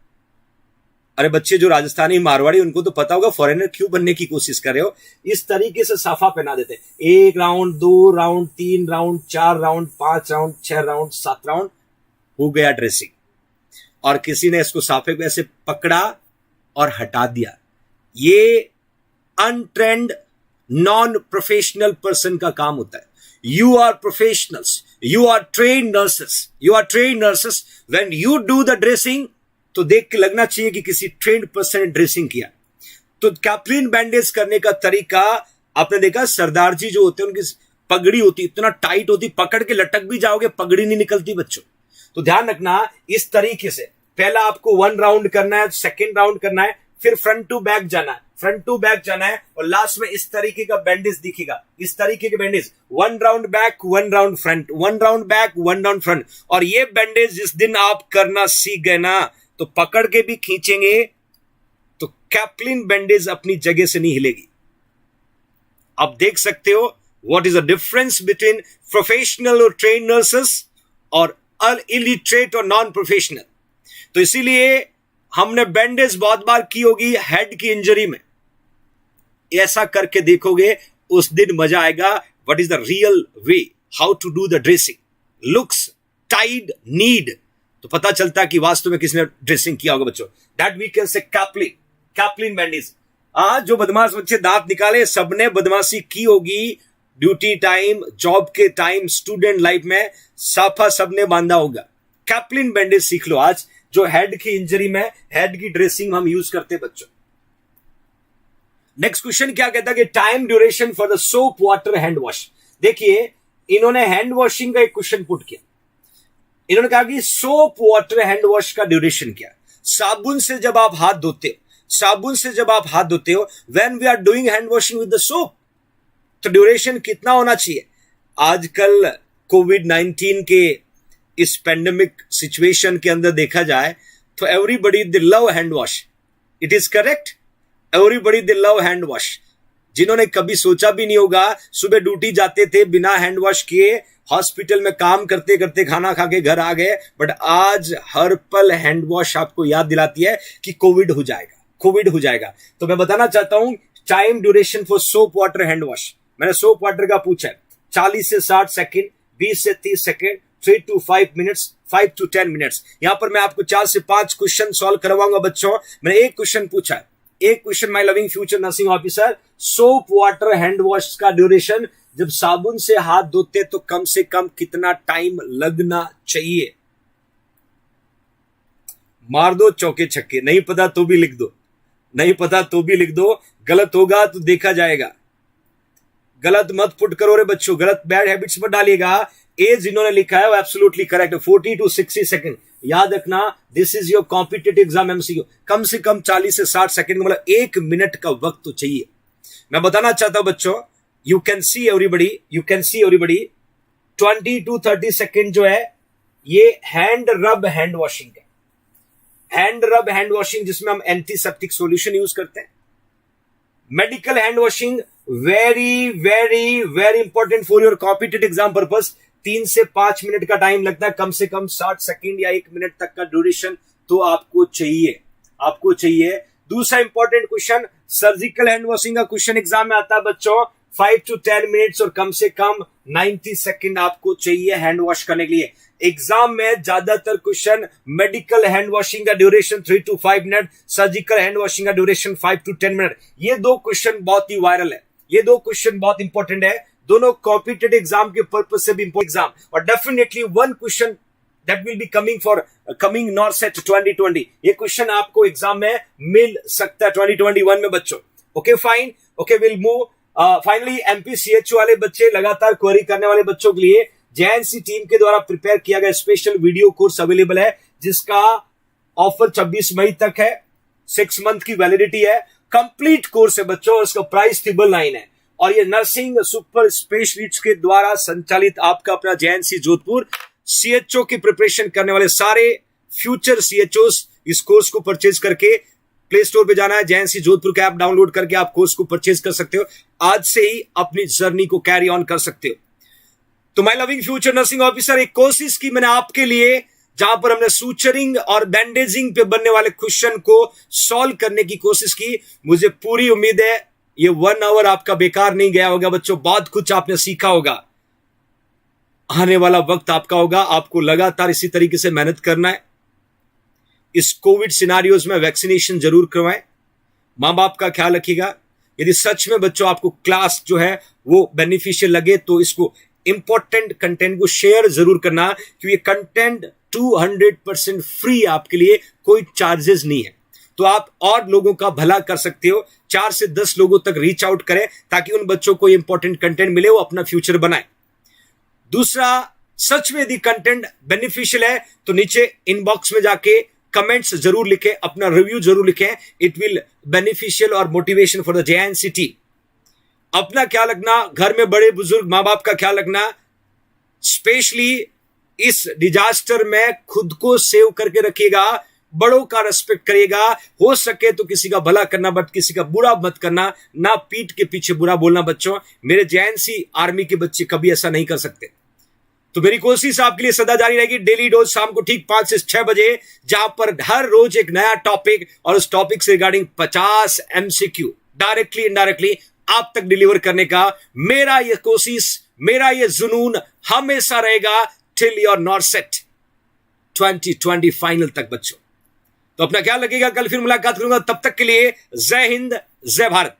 अरे बच्चे जो राजस्थानी मारवाड़ी, उनको तो पता होगा फॉरेनर क्यों बनने की कोशिश कर रहे हो। इस तरीके से साफा पहना देते हैं। 1 round, 2 round, 3 round, 4 round, 5 round, 6 round, 7 round, हो गया ड्रेसिंग। और किसी ने इसको साफे को ऐसे पकड़ा और हटा दिया। ये अनट्रेंड नॉन प्रोफेशनल पर्सन का काम होता है। You are professionals, you are trained nurses, you are trained nurses. When you do the dressing तो देख के लगना चाहिए कि किसी ट्रेन्ड पर्सन ने ड्रेसिंग किया। तो कैप्लिन बैंडेज करने का तरीका आपने देखा, सरदार जी जो होते हैं उनकी पगड़ी होती इतना टाइट होती, पकड़ के लटक भी जाओगे पगड़ी नहीं निकलती बच्चों। तो ध्यान रखना इस तरीके से। पहला आपको 1 राउंड करना है, सेकेंड राउंड करना है, फिर फ्रंट टू बैक जाना है, फ्रंट टू बैक जाना है, और लास्ट में इस तरीके का बैंडेज दिखेगा, इस तरीके के bandage. 1 round back, 1 round front, 1 round back, 1 round front. और ये बैंडेज जिस दिन आप करना सीख गए ना, तो पकड़ के भी खींचेंगे तो कैप्लिन बैंडेज अपनी जगह से नहीं हिलेगी। आप देख सकते हो what is the difference between professional और ट्रेन्ड नर्सेस और इलिटरेट और नॉन प्रोफेशनल। तो इसीलिए हमने बैंडेज बहुत बार की होगी हेड की इंजरी में। ऐसा करके देखोगे उस दिन मजा आएगा। What is the real way how to do the dressing, looks tied need, तो पता चलता कि वास्तव में किसने ड्रेसिंग किया होगा बच्चों। That we can say caplin bandage. जो बदमाश बच्चे दांत निकाले, सबने बदमाशी की होगी ड्यूटी टाइम, जॉब के टाइम, स्टूडेंट लाइफ में, साफा सबने बांधा होगा। कैप्लिन बैंडेज सीख लो आज, जो हेड की इंजरी में हेड की ड्रेसिंग हम यूज करते बच्चों। नेक्स्ट क्वेश्चन क्या कहता है कि time duration for the soap water hand wash. देखिए इन्होंने हैंड वॉशिंग का एक क्वेश्चन पुट किया। इन्होंने कहा कि सोप वाटर हैंड वॉश का ड्यूरेशन क्या। साबुन से जब आप हाथ धोते हो, साबुन से जब आप हाथ धोते हो, when we are doing hand washing with the soap, तो ड्यूरेशन कितना होना चाहिए। आजकल कोविड-19 के इस पेंडेमिक सिचुएशन के अंदर देखा जाए तो everybody they love hand wash. It is correct, everybody they love hand wash. जिन्होंने कभी सोचा भी नहीं होगा, सुबह ड्यूटी जाते थे बिना हैंड वॉश किए, हॉस्पिटल में काम करते करते खाना खा के घर आ गए, बट आज हर पल हैंड वॉश आपको याद दिलाती है कि कोविड हो जाएगा, कोविड हो जाएगा। तो मैं बताना चाहता हूं time duration for soap water hand wash. मैंने सोप वाटर का पूछा है 40 से 60 सेकेंड, 20 से 30 second, 3 to 5 minutes, 5 to 10 minutes. यहां पर मैं आपको 4 से 5 क्वेश्चन सॉल्व करवाऊंगा बच्चों। मैंने एक क्वेश्चन पूछा है, एक question my loving future nursing officer, soap water hand wash का ड्यूरेशन जब साबुन से हाथ धोते तो कम से कम कितना टाइम लगना चाहिए। मार दो चौके छक्के, नहीं पता तो भी लिख दो, नहीं पता तो भी लिख दो, गलत होगा तो देखा जाएगा। गलत मत पुट करो रे बच्चों, गलत बैड हैबिट्स मत डालिएगा। एज इन्होंने लिखा है वो एब्सोल्युटली करेक्ट है, 40 to 60 सेकंड। याद रखना this is your competitive exam MCQ. कम से कम 40 से 60 सेकंड, मतलब 1 मिनट का वक्त तो चाहिए। मैं बताना चाहता हूं बच्चों, you can see everybody 20 to 30 second जो है ये हैंड रब हैंड वॉशिंग है। हैंड रब हैंड वॉशिंग जिसमें हम एंटीसेप्टिक सॉल्यूशन यूज करते हैं। Medical hand washing very very very important for your competitive exam purpose. 3 से 5 मिनट का टाइम लगता है, कम से कम 60 सेकंड या 1 मिनट तक का ड्यूरेशन तो आपको चाहिए, आपको चाहिए। दूसरा important question surgical hand washing का क्वेश्चन एग्जाम में आता है बच्चों, 5 to 10 मिनट्स और कम से कम 90 सेकंड आपको चाहिए हैंड वॉश करने के लिए। एग्जाम में ज्यादातर क्वेश्चन मेडिकल हैंड वॉशिंग का duration 3 to 5 minute, surgical hand washing का ड्यूरेशन 5 to 10 मिनट। ये दो क्वेश्चन बहुत ही वायरल है, ये दो क्वेश्चन बहुत इंपॉर्टेंट है, दोनों कॉम्पिटिटिव एग्जाम के पर्पस से भी इंपॉर्टेंट एग्जाम। और definitely one question that will be coming for coming नॉर्सेट 2020, ये क्वेश्चन आपको एग्जाम में मिल सकता है 2021 में बच्चों। Okay fine, okay will move. Finally MPCH वाले बच्चे, लगातार क्वेरी करने वाले बच्चों के लिए जेएनसी टीम के द्वारा प्रिपेयर किया गया स्पेशल वीडियो कोर्स अवेलेबल है, जिसका ऑफर 26 मई तक है, 6 मंथ की वैलिडिटी है, कंप्लीट कोर्स है बच्चों, इसका प्राइस 999 है। और ये नर्सिंग सुपर स्पेशलिस्ट के द्वारा संचालित आपका अपना जेएनसी जोधपुर सीएचओ की प्रिपरेशन करने वाले सारे फ्यूचर सीएचओस इस कोर्स को परचेज करके प्ले स्टोर पे जाना है, जेएनसी जोधपुर का ऐप डाउनलोड करके आप कोर्स को परचेज कर सकते हो। आज से ही अपनी जर्नी को कैरी ऑन कर सकते हो। तो my loving future nursing officer, एक कोशिश की मैंने आपके लिए जहां पर हमने सूचरिंग और बैंडेजिंग पे बनने वाले क्वेश्चन को सॉल्व करने की कोशिश की। मुझे पूरी उम्मीद है ये 1 आवर आपका बेकार नहीं गया होगा बच्चों, बहुत कुछ आपने सीखा होगा। आने वाला वक्त आपका होगा, आपको लगातार इसी तरीके से मेहनत करना है। इस कोविड सिनारियोज में वैक्सीनेशन जरूर करवाएं, मां बाप का ख्याल रखिएगा। यदि सच में बच्चों आपको क्लास जो है वो बेनिफिशियल लगे तो इसको इंपॉर्टेंट कंटेंट को शेयर जरूर करना, क्योंकि ये कंटेंट 200% फ्री आपके लिए, कोई चार्जेस नहीं है। तो आप और लोगों का भला कर सकते हो। 4 से 10 लोगों तक रीच आउट करें ताकि उन बच्चों को इंपॉर्टेंट कंटेंट मिले, वो अपना फ्यूचर बनाए। दूसरा, सच में यदि कंटेंट बेनिफिशियल है तो नीचे इनबॉक्स में जाके कमेंट्स जरूर लिखें, अपना रिव्यू जरूर लिखें। इट विल बेनिफिशियल और motivation for the JNC team. अपना ख्याल रखना, घर में बड़े बुजुर्ग मां बाप का ख्याल रखना, स्पेशली इस डिजास्टर में खुद को सेव करके रखिएगा, बड़ों का रेस्पेक्ट करिएगा, हो सके तो किसी का भला करना बट किसी का बुरा मत करना, ना पीठ के पीछे बुरा बोलना। बच्चों, मेरे JNC आर्मी के बच्चे कभी ऐसा नहीं कर सकते। तो मेरी कोशिश आपके लिए सदा जारी रहेगी। डेली डोज शाम को ठीक 5 से 6 बजे, जहां पर हर रोज एक नया टॉपिक और उस टॉपिक से रिगार्डिंग 50 MCQ डायरेक्टली इनडायरेक्टली आप तक डिलीवर करने का मेरा ये कोशिश, मेरा ये जुनून हमेशा रहेगा till your not set 2020 final तक बच्चों। तो अपना ख्याल रखिएगा, कल फिर मुलाकात करूंगा, तब तक के लिए जय हिंद, जय भारत।